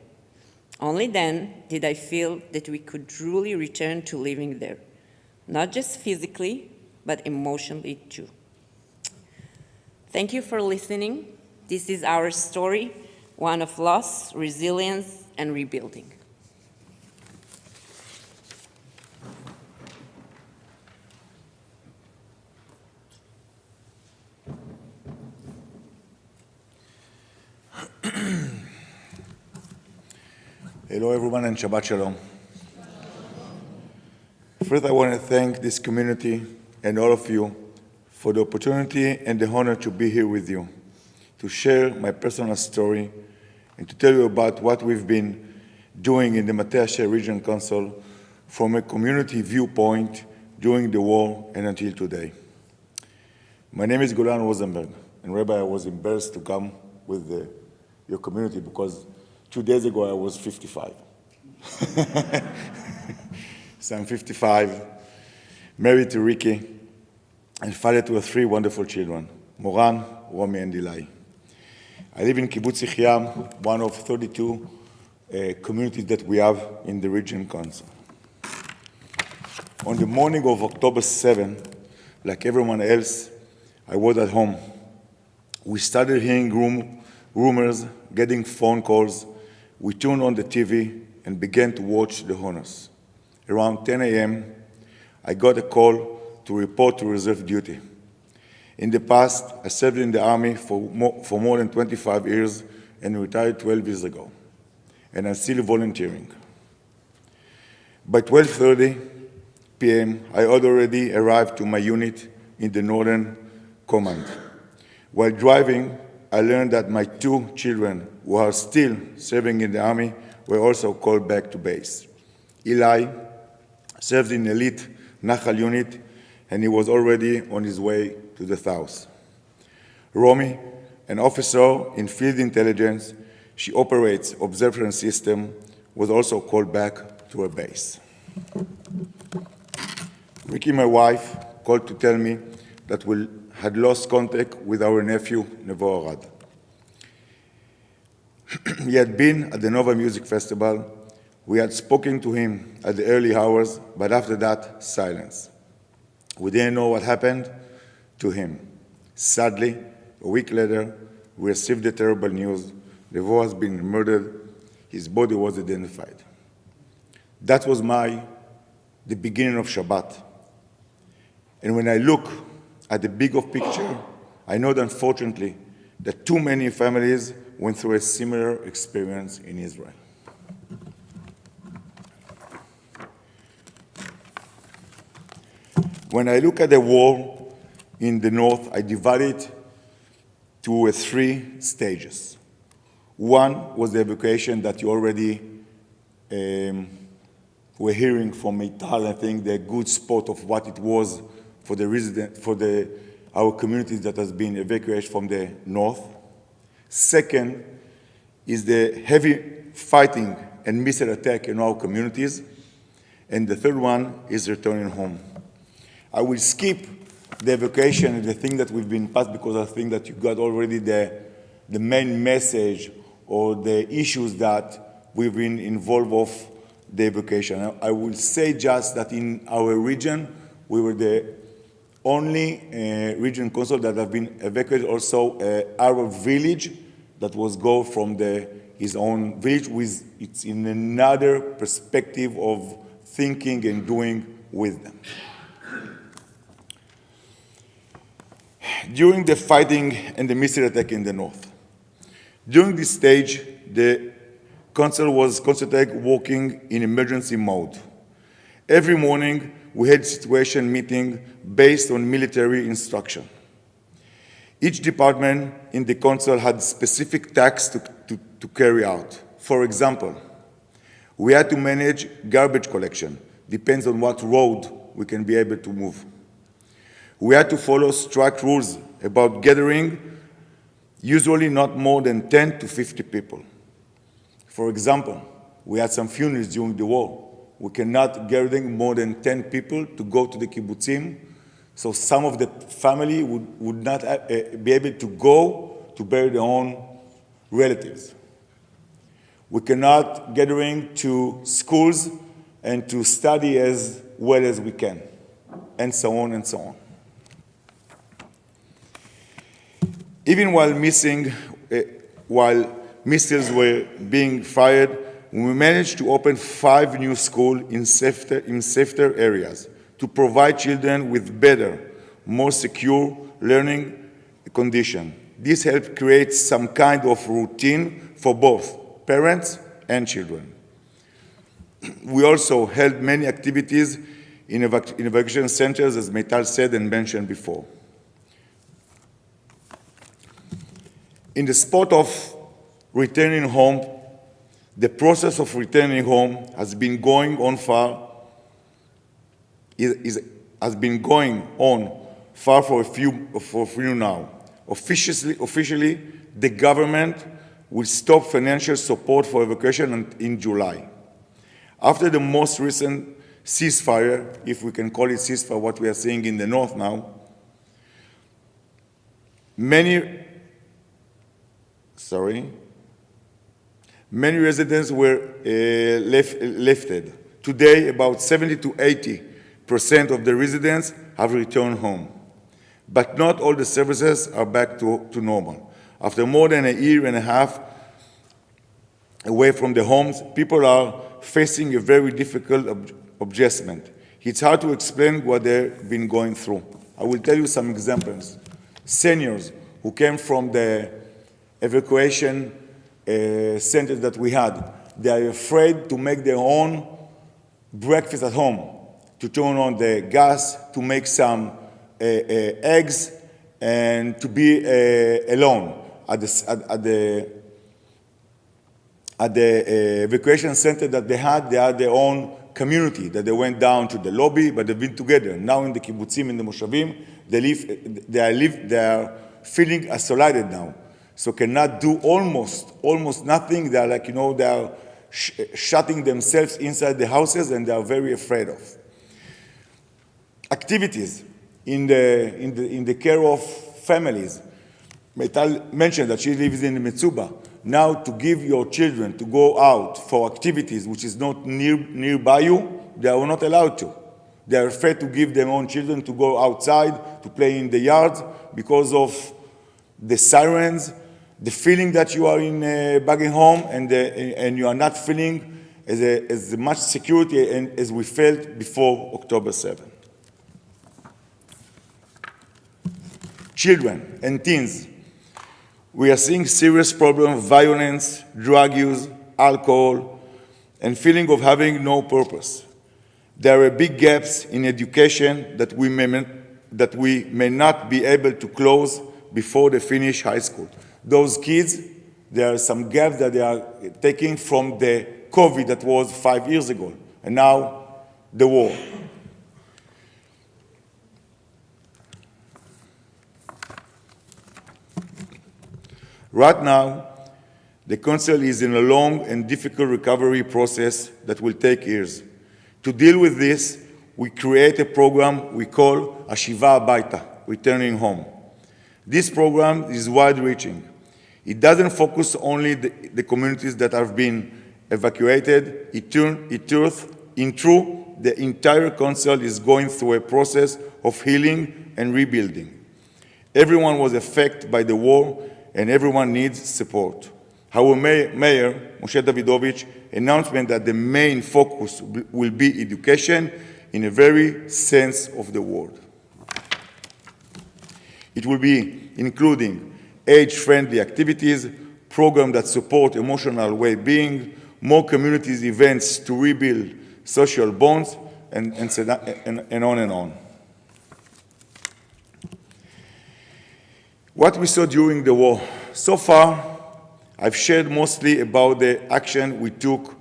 Only then did I feel that we could truly return to living there, not just physically, but emotionally too. Thank you for listening. This is our story, one of loss, resilience, and rebuilding. Hello, everyone, and Shabbat Shalom. First, I want to thank this community and all of you for the opportunity and the honor to be here with you, to share my personal story, and to tell you about what we've been doing in the Mate Asher Regional Council from a community viewpoint during the war and until today. My name is Golan Rosenberg. And Rabbi, I was embarrassed to come with your community because 2 days ago I was 55. So I'm 55, married to Ricky, and father to 3 wonderful children, Moran, Romy, and Eli. I live in Kibbutz Yichya, one of 32 communities that we have in the region council. On the morning of October 7, like everyone else, I was at home. We started hearing rumors, getting phone calls. We turned on the TV and began to watch the honors. Around 10 a.m., I got a call to report to reserve duty. In the past, I served in the Army for more than 25 years and retired 12 years ago, and I'm still volunteering. By 12:30 p.m., I had already arrived to my unit in the Northern Command. While driving, I learned that my 2 children, who are still serving in the Army, were also called back to base. Eli served in elite Nachal unit, and he was already on his way to the south. Romy, an officer in field intelligence, she operates observation system, was also called back to her base. Ricky, my wife, called to tell me that we had lost contact with our nephew, Nevo Arad. He had been at the Nova Music Festival. We had spoken to him at the early hours, but after that, silence. We didn't know what happened to him. Sadly, a week later, we received the terrible news. Nevo has been murdered. His body was identified. That was the beginning of Shabbat. And when I look at the bigger picture, I know that unfortunately that too many families went through a similar experience in Israel. When I look at the war in the north, I divide it to 3 stages. One was the evacuation that you already were hearing from Meital, I think, the good spot of what it was for our communities that has been evacuated from the north. Second is the heavy fighting and missile attack in our communities. And the third one is returning home. I will skip the evacuation and the thing that we've been past because I think that you got already the main message or the issues that we've been involved of the evacuation. I will say just that in our region, we were the only region council that have been evacuated. Also, our village that was go from his own village with it's in another perspective of thinking and doing with them. During the fighting and the missile attack in the north, during this stage, the council was constantly working in emergency mode. Every morning, we had situation meeting based on military instruction. Each department in the council had specific tasks to carry out. For example, we had to manage garbage collection, depends on what road we can be able to move. We had to follow strict rules about gathering, usually not more than 10 to 50 people. For example, we had some funerals during the war. We cannot gather more than 10 people to go to the kibbutzim, so some of the family would not be able to go to bury their own relatives. We cannot gathering to schools and to study as well as we can, and so on and so on. Even while missiles were being fired, we managed to open 5 new schools in safer areas to provide children with better, more secure learning conditions. This helped create some kind of routine for both parents and children. We also held many activities in evacuation centers, as Meital said and mentioned before. In the spot of returning home, the process of returning home has been going on far for a few now. Officially, the government will stop financial support for evacuation in July. After the most recent ceasefire, if we can call it ceasefire, what we are seeing in the north now, many residents were lifted. Today, about 70 to 80% of the residents have returned home. But not all the services are back to normal. After more than a year and a half away from the homes, people are facing a very difficult adjustment. It's hard to explain what they've been going through. I will tell you some examples. Seniors who came from the evacuation centers that we had, they are afraid to make their own breakfast at home, to turn on the gas, to make some eggs, and to be alone at the evacuation center that they had their own community, that they went down to the lobby, but they've been together. Now in the kibbutzim, in the moshavim, they are feeling isolated now. So cannot do almost nothing. They are like, they are shutting themselves inside the houses, and they are very afraid of. Activities in the care of families. Metal mentioned that she lives in Metzuba. Now to give your children to go out for activities which is not nearby you, they are not allowed to. They are afraid to give their own children to go outside, to play in the yards, because of the sirens, the feeling that you are back in home, and you are not feeling as much security as we felt before October 7. Children and teens. We are seeing serious problems of violence, drug use, alcohol, and feeling of having no purpose. There are big gaps in education that we may not be able to close before they finish high school. Those kids, there are some gaps that they are taking from the COVID that was 5 years ago, and now the war. Right now, the Council is in a long and difficult recovery process that will take years. To deal with this, we create a program we call Hashiva Habayta, Returning Home. This program is wide-reaching. It doesn't focus only the communities that have been evacuated. In truth, the entire Council is going through a process of healing and rebuilding. Everyone was affected by the war, and everyone needs support. Our Mayor, Moshe Davidovich, announced that the main focus will be education in a very sense of the word. It will be including age-friendly activities, programs that support emotional well-being, more communities events to rebuild social bonds, and on and on. What we saw during the war. So far, I've shared mostly about the action we took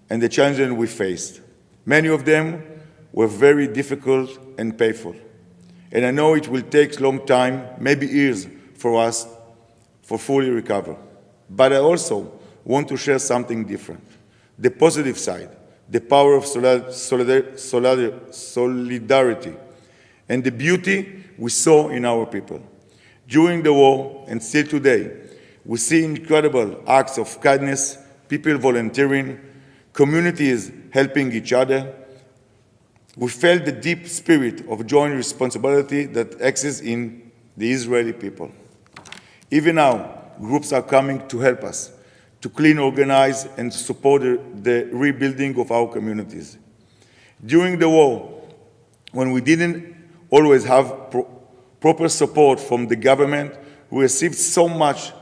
and the challenges we faced. Many of them were very difficult and painful. And I know it will take a long time, maybe years, for us to fully recover. But I also want to share something different. The positive side, the power of solidarity, and the beauty we saw in our people. During the war, and still today, we see incredible acts of kindness, people volunteering, communities helping each other. We felt the deep spirit of joint responsibility that exists in the Israeli people. Even now, groups are coming to help us, to clean, organize, and support the rebuilding of our communities. During the war, when we didn't always have proper support from the government, we received so much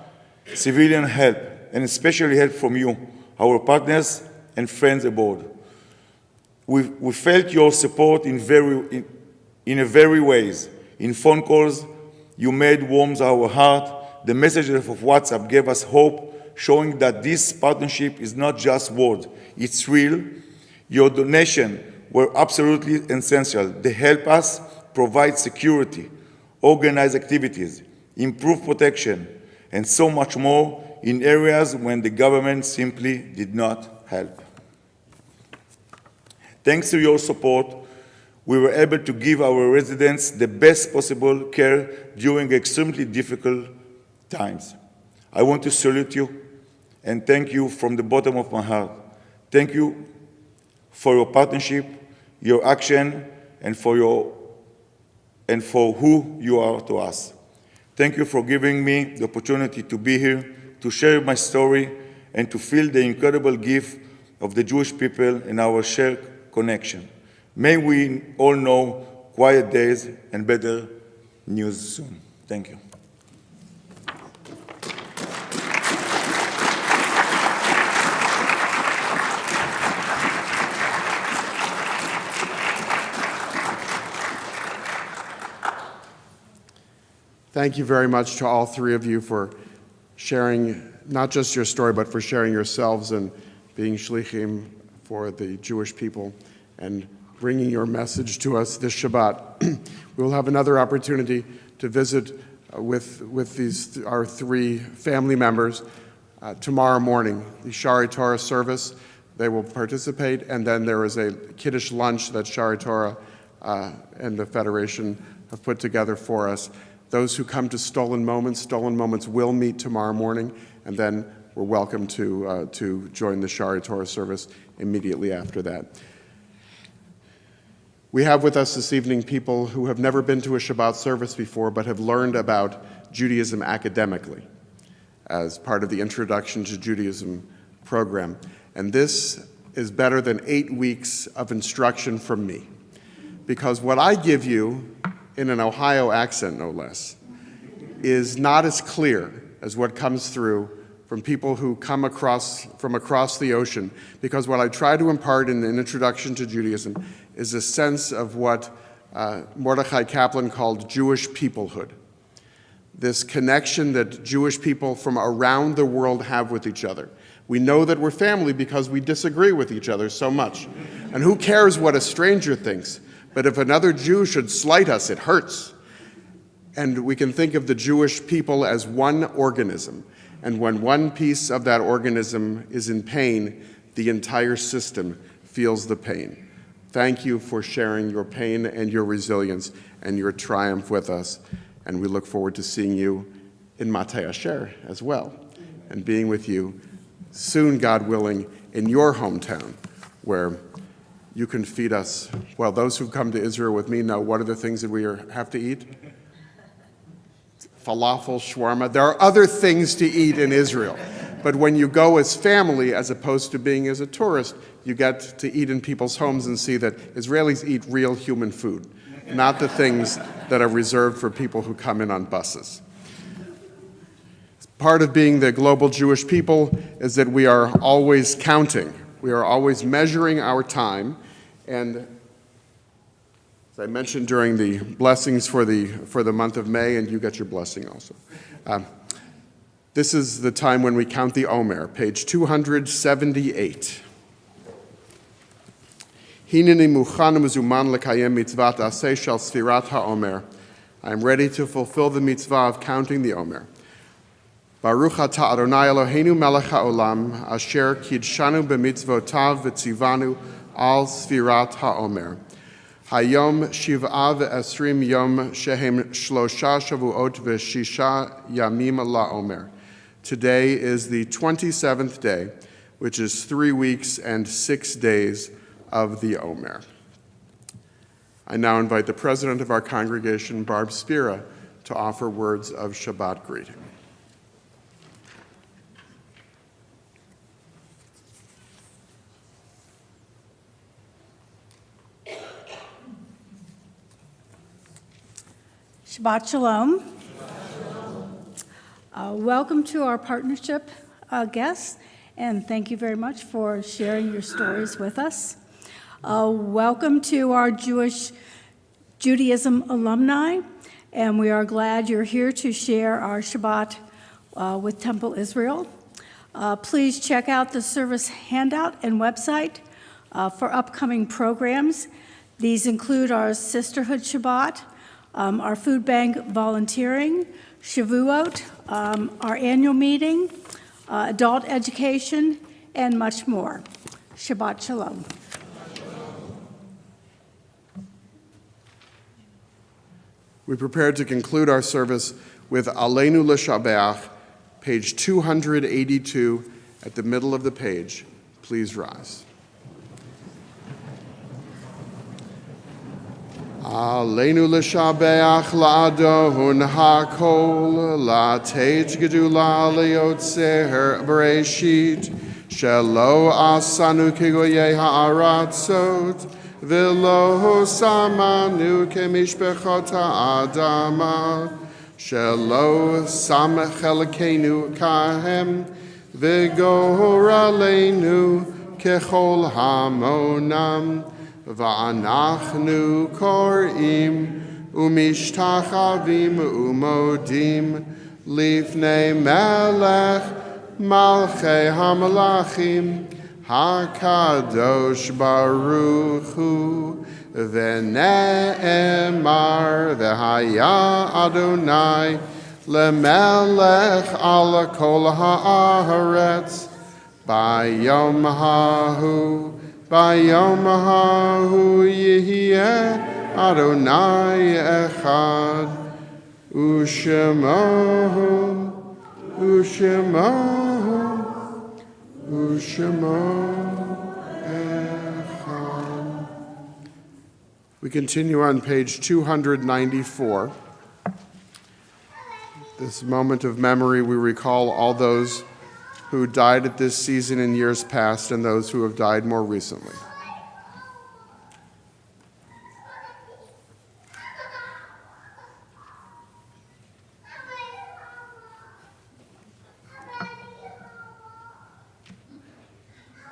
civilian help, and especially help from you, our partners and friends abroad. We felt your support in a very ways. In phone calls, you made warm our heart. The messages of WhatsApp gave us hope, showing that this partnership is not just words, it's real. Your donations were absolutely essential. They help us provide security, organize activities, improved protection, and so much more in areas when the government simply did not help. Thanks to your support, we were able to give our residents the best possible care during extremely difficult times. I want to salute you and thank you from the bottom of my heart. Thank you for your partnership, your action, and for who you are to us. Thank you for giving me the opportunity to be here, to share my story, and to feel the incredible gift of the Jewish people and our shared connection. May we all know quiet days and better news soon. Thank you. Thank you very much to all three of you for sharing not just your story, but for sharing yourselves and being shlichim for the Jewish people and bringing your message to us this Shabbat. We will have another opportunity to visit with our three family members tomorrow morning, the Shari Torah service. They will participate, and then there is a Kiddush lunch that Shari Torah and the Federation have put together for us. Those who come to Stolen Moments will meet tomorrow morning, and then we're welcome to join the Shari Torah service immediately after that. We have with us this evening people who have never been to a Shabbat service before, but have learned about Judaism academically as part of the Introduction to Judaism program. And this is better than 8 weeks of instruction from me, because what I give you, in an Ohio accent no less, is not as clear as what comes through from people who come from across the ocean, because what I try to impart in an Introduction to Judaism is a sense of what Mordechai Kaplan called Jewish peoplehood. This connection that Jewish people from around the world have with each other. We know that we're family because we disagree with each other so much. And who cares what a stranger thinks? But if another Jew should slight us, it hurts. And we can think of the Jewish people as one organism. And when one piece of that organism is in pain, the entire system feels the pain. Thank you for sharing your pain and your resilience and your triumph with us. And we look forward to seeing you in Matei Asher as well, and being with you soon, God willing, in your hometown, where you can feed us. Well, those who've come to Israel with me know what are the things that we have to eat? Falafel, shawarma. There are other things to eat in Israel. But when you go as family, as opposed to being as a tourist, you get to eat in people's homes and see that Israelis eat real human food, not the things that are reserved for people who come in on buses. Part of being the global Jewish people is that we are always counting. We are always measuring our time. And as I mentioned during the blessings for the month of May, and you get your blessing also. This is the time when we count the Omer, page 278. Hineni muchan u'mezuman lekayem mitzvat aseh shel sfirat ha'omer. I am ready to fulfill the mitzvah of counting the Omer. Baruch atah Adonai Eloheinu melech ha'olam, asher kidshanu b'mitzvotav v'tzivanu al sfirat ha'omer. Hayom shiv'a ve'esrim yom shehem shlosha shavuot ve'shisha yamim la'omer. Today is the 27th day, which is 3 weeks and 6 days of the Omer. I now invite the president of our congregation, Barb Spira, to offer words of Shabbat greeting. Shabbat Shalom. Welcome to our partnership guests, and thank you very much for sharing your stories with us. Welcome to our Judaism alumni, and we are glad you're here to share our Shabbat with Temple Israel. Please check out the service handout and website for upcoming programs. These include our Sisterhood Shabbat, our food bank volunteering, Shavuot, our annual meeting, adult education, and much more. Shabbat Shalom. We prepare to conclude our service with Aleinu L'Shabeach, page 282, at the middle of the page. Please rise. Aleinu L'Shabeach La'adon HaKol La'teit Gedula Le'yotzer Bereshit Shelo Asanu Kegoyei Ha'aratzot V'lo Samanu Kemishbechot Ha'adama Shelo Sam Chelkeinu Kahem V'gor Aleinu Kechol Hamonam Va'anachnu korim umishtachavim umodim lifnei melech malchei hamalachim hakadosh baruch hu v'ne'emar v'haya Adonai lemelech ala kol ha'aretz bayom hahu Bayom hahu yihiyeh Adonai echad U'shemahu echad. We continue on page 294. This moment of memory, we recall all those who died at this season in years past and those who have died more recently.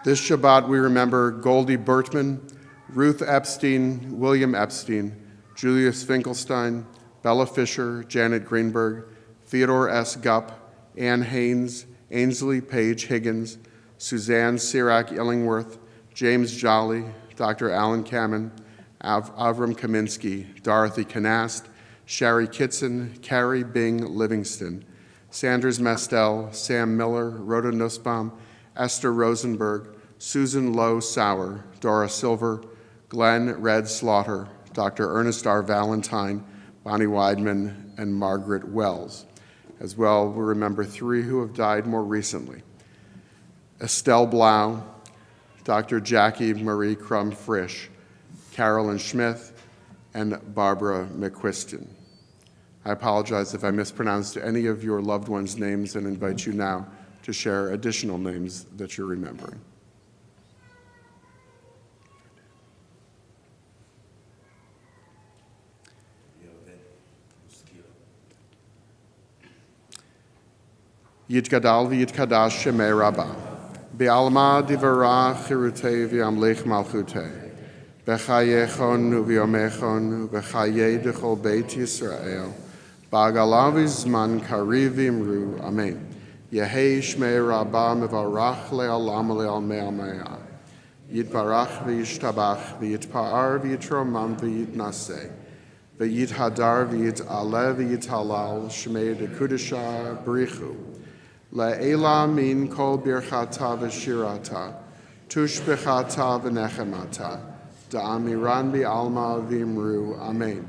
This Shabbat we remember Goldie Bertman, Ruth Epstein, William Epstein, Julius Finkelstein, Bella Fisher, Janet Greenberg, Theodore S. Gupp, Ann Haynes, Ainsley Page Higgins, Suzanne Sirac Illingworth, James Jolly, Dr. Alan Kamen, Avram Kaminsky, Dorothy Canast, Shari Kitson, Carrie Bing Livingston, Sanders Mestel, Sam Miller, Rhoda Nussbaum, Esther Rosenberg, Susan Lowe Sauer, Dora Silver, Glenn Red Slaughter, Dr. Ernest R. Valentine, Bonnie Weidman, and Margaret Wells. As well, we remember three who have died more recently. Estelle Blau, Dr. Jackie Marie Crum-Frisch, Carolyn Schmith, and Barbara McQuiston. I apologize if I mispronounced any of your loved ones' names and invite you now to share additional names that you're remembering. Yitgadal v'yitkadash shemei Rabbah, be'alma divara chirutei v'yamlech malchutei, b'chayechon u'v'yomechon u'b'chayei d'chol beit Yisrael, ba'agalav v'zman kariv v'imru, amen. Yehei shmei Rabbah mevarach le'alam le'almei almeah, yitbarach v'yishtabach v'yitpa'ar v'yitromam v'yitnaseh, v'yithadar v'yit'aleh v'yithalal shmei dekudesha brichu, Le'ela min kol birchata v'shirata, tushbechata v'nechemata, da'amiran bi'alma v'imru, amen.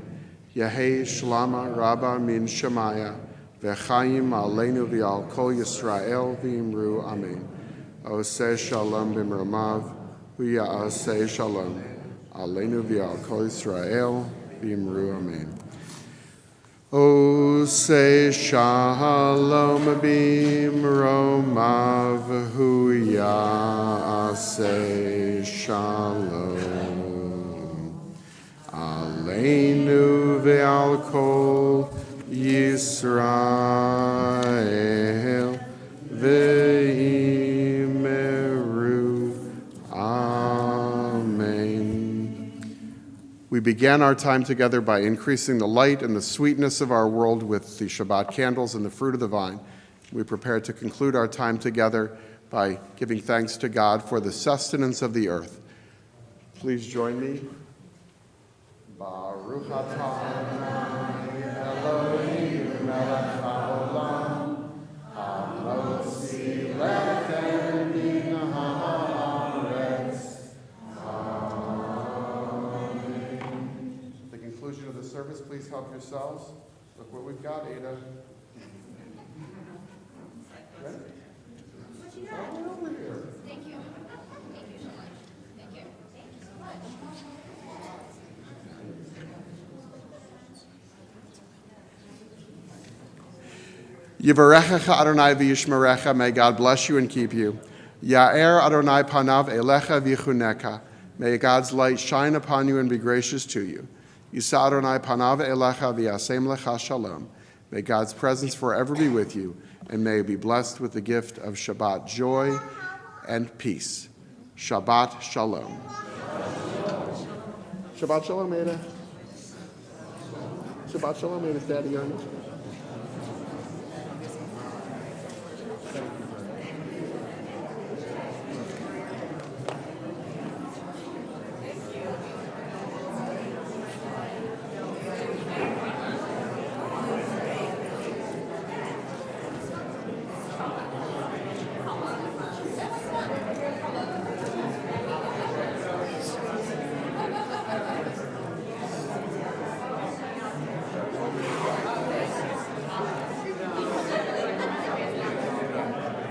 Yehei shlama rabba min shemaya, v'chayim aleinu v'al kol Yisrael v'imru, amen. Oseh shalom b'mromav, v'ya'aseh shalom, aleinu v'al kol Yisrael v'imru, amen. O say shalom b'mromav hu ya'aseh shalom aleinu ve'al kol Yisrael ve'imeru. Amen. We began our time together by increasing the light and the sweetness of our world with the Shabbat candles and the fruit of the vine. We prepare to conclude our time together by giving thanks to God for the sustenance of the earth. Please join me. Baruch atah Adonai Eloheinu melech please help yourselves. Look what we've got, Ada. Ready? Come on over here. Thank you. Thank you so much. Thank you. Thank you so much. Yivarechecha Adonai v'yishmerecha. May God bless you and keep you. Ya'er Adonai panav elecha v'yichuneka. May God's light shine upon you and be gracious to you. Yisa Adonai panav elecha v'yasem lecha shalom. May God's presence forever be with you, and may you be blessed with the gift of Shabbat joy and peace. Shabbat shalom. Shabbat shalom, Ada. Shabbat shalom, Ada's daddy on you.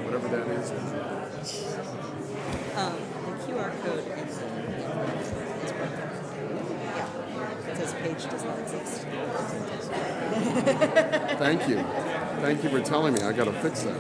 Whatever that is. The QR code is broken. Yeah, it says page does not exist. Thank you. Thank you for telling me. I got to fix that.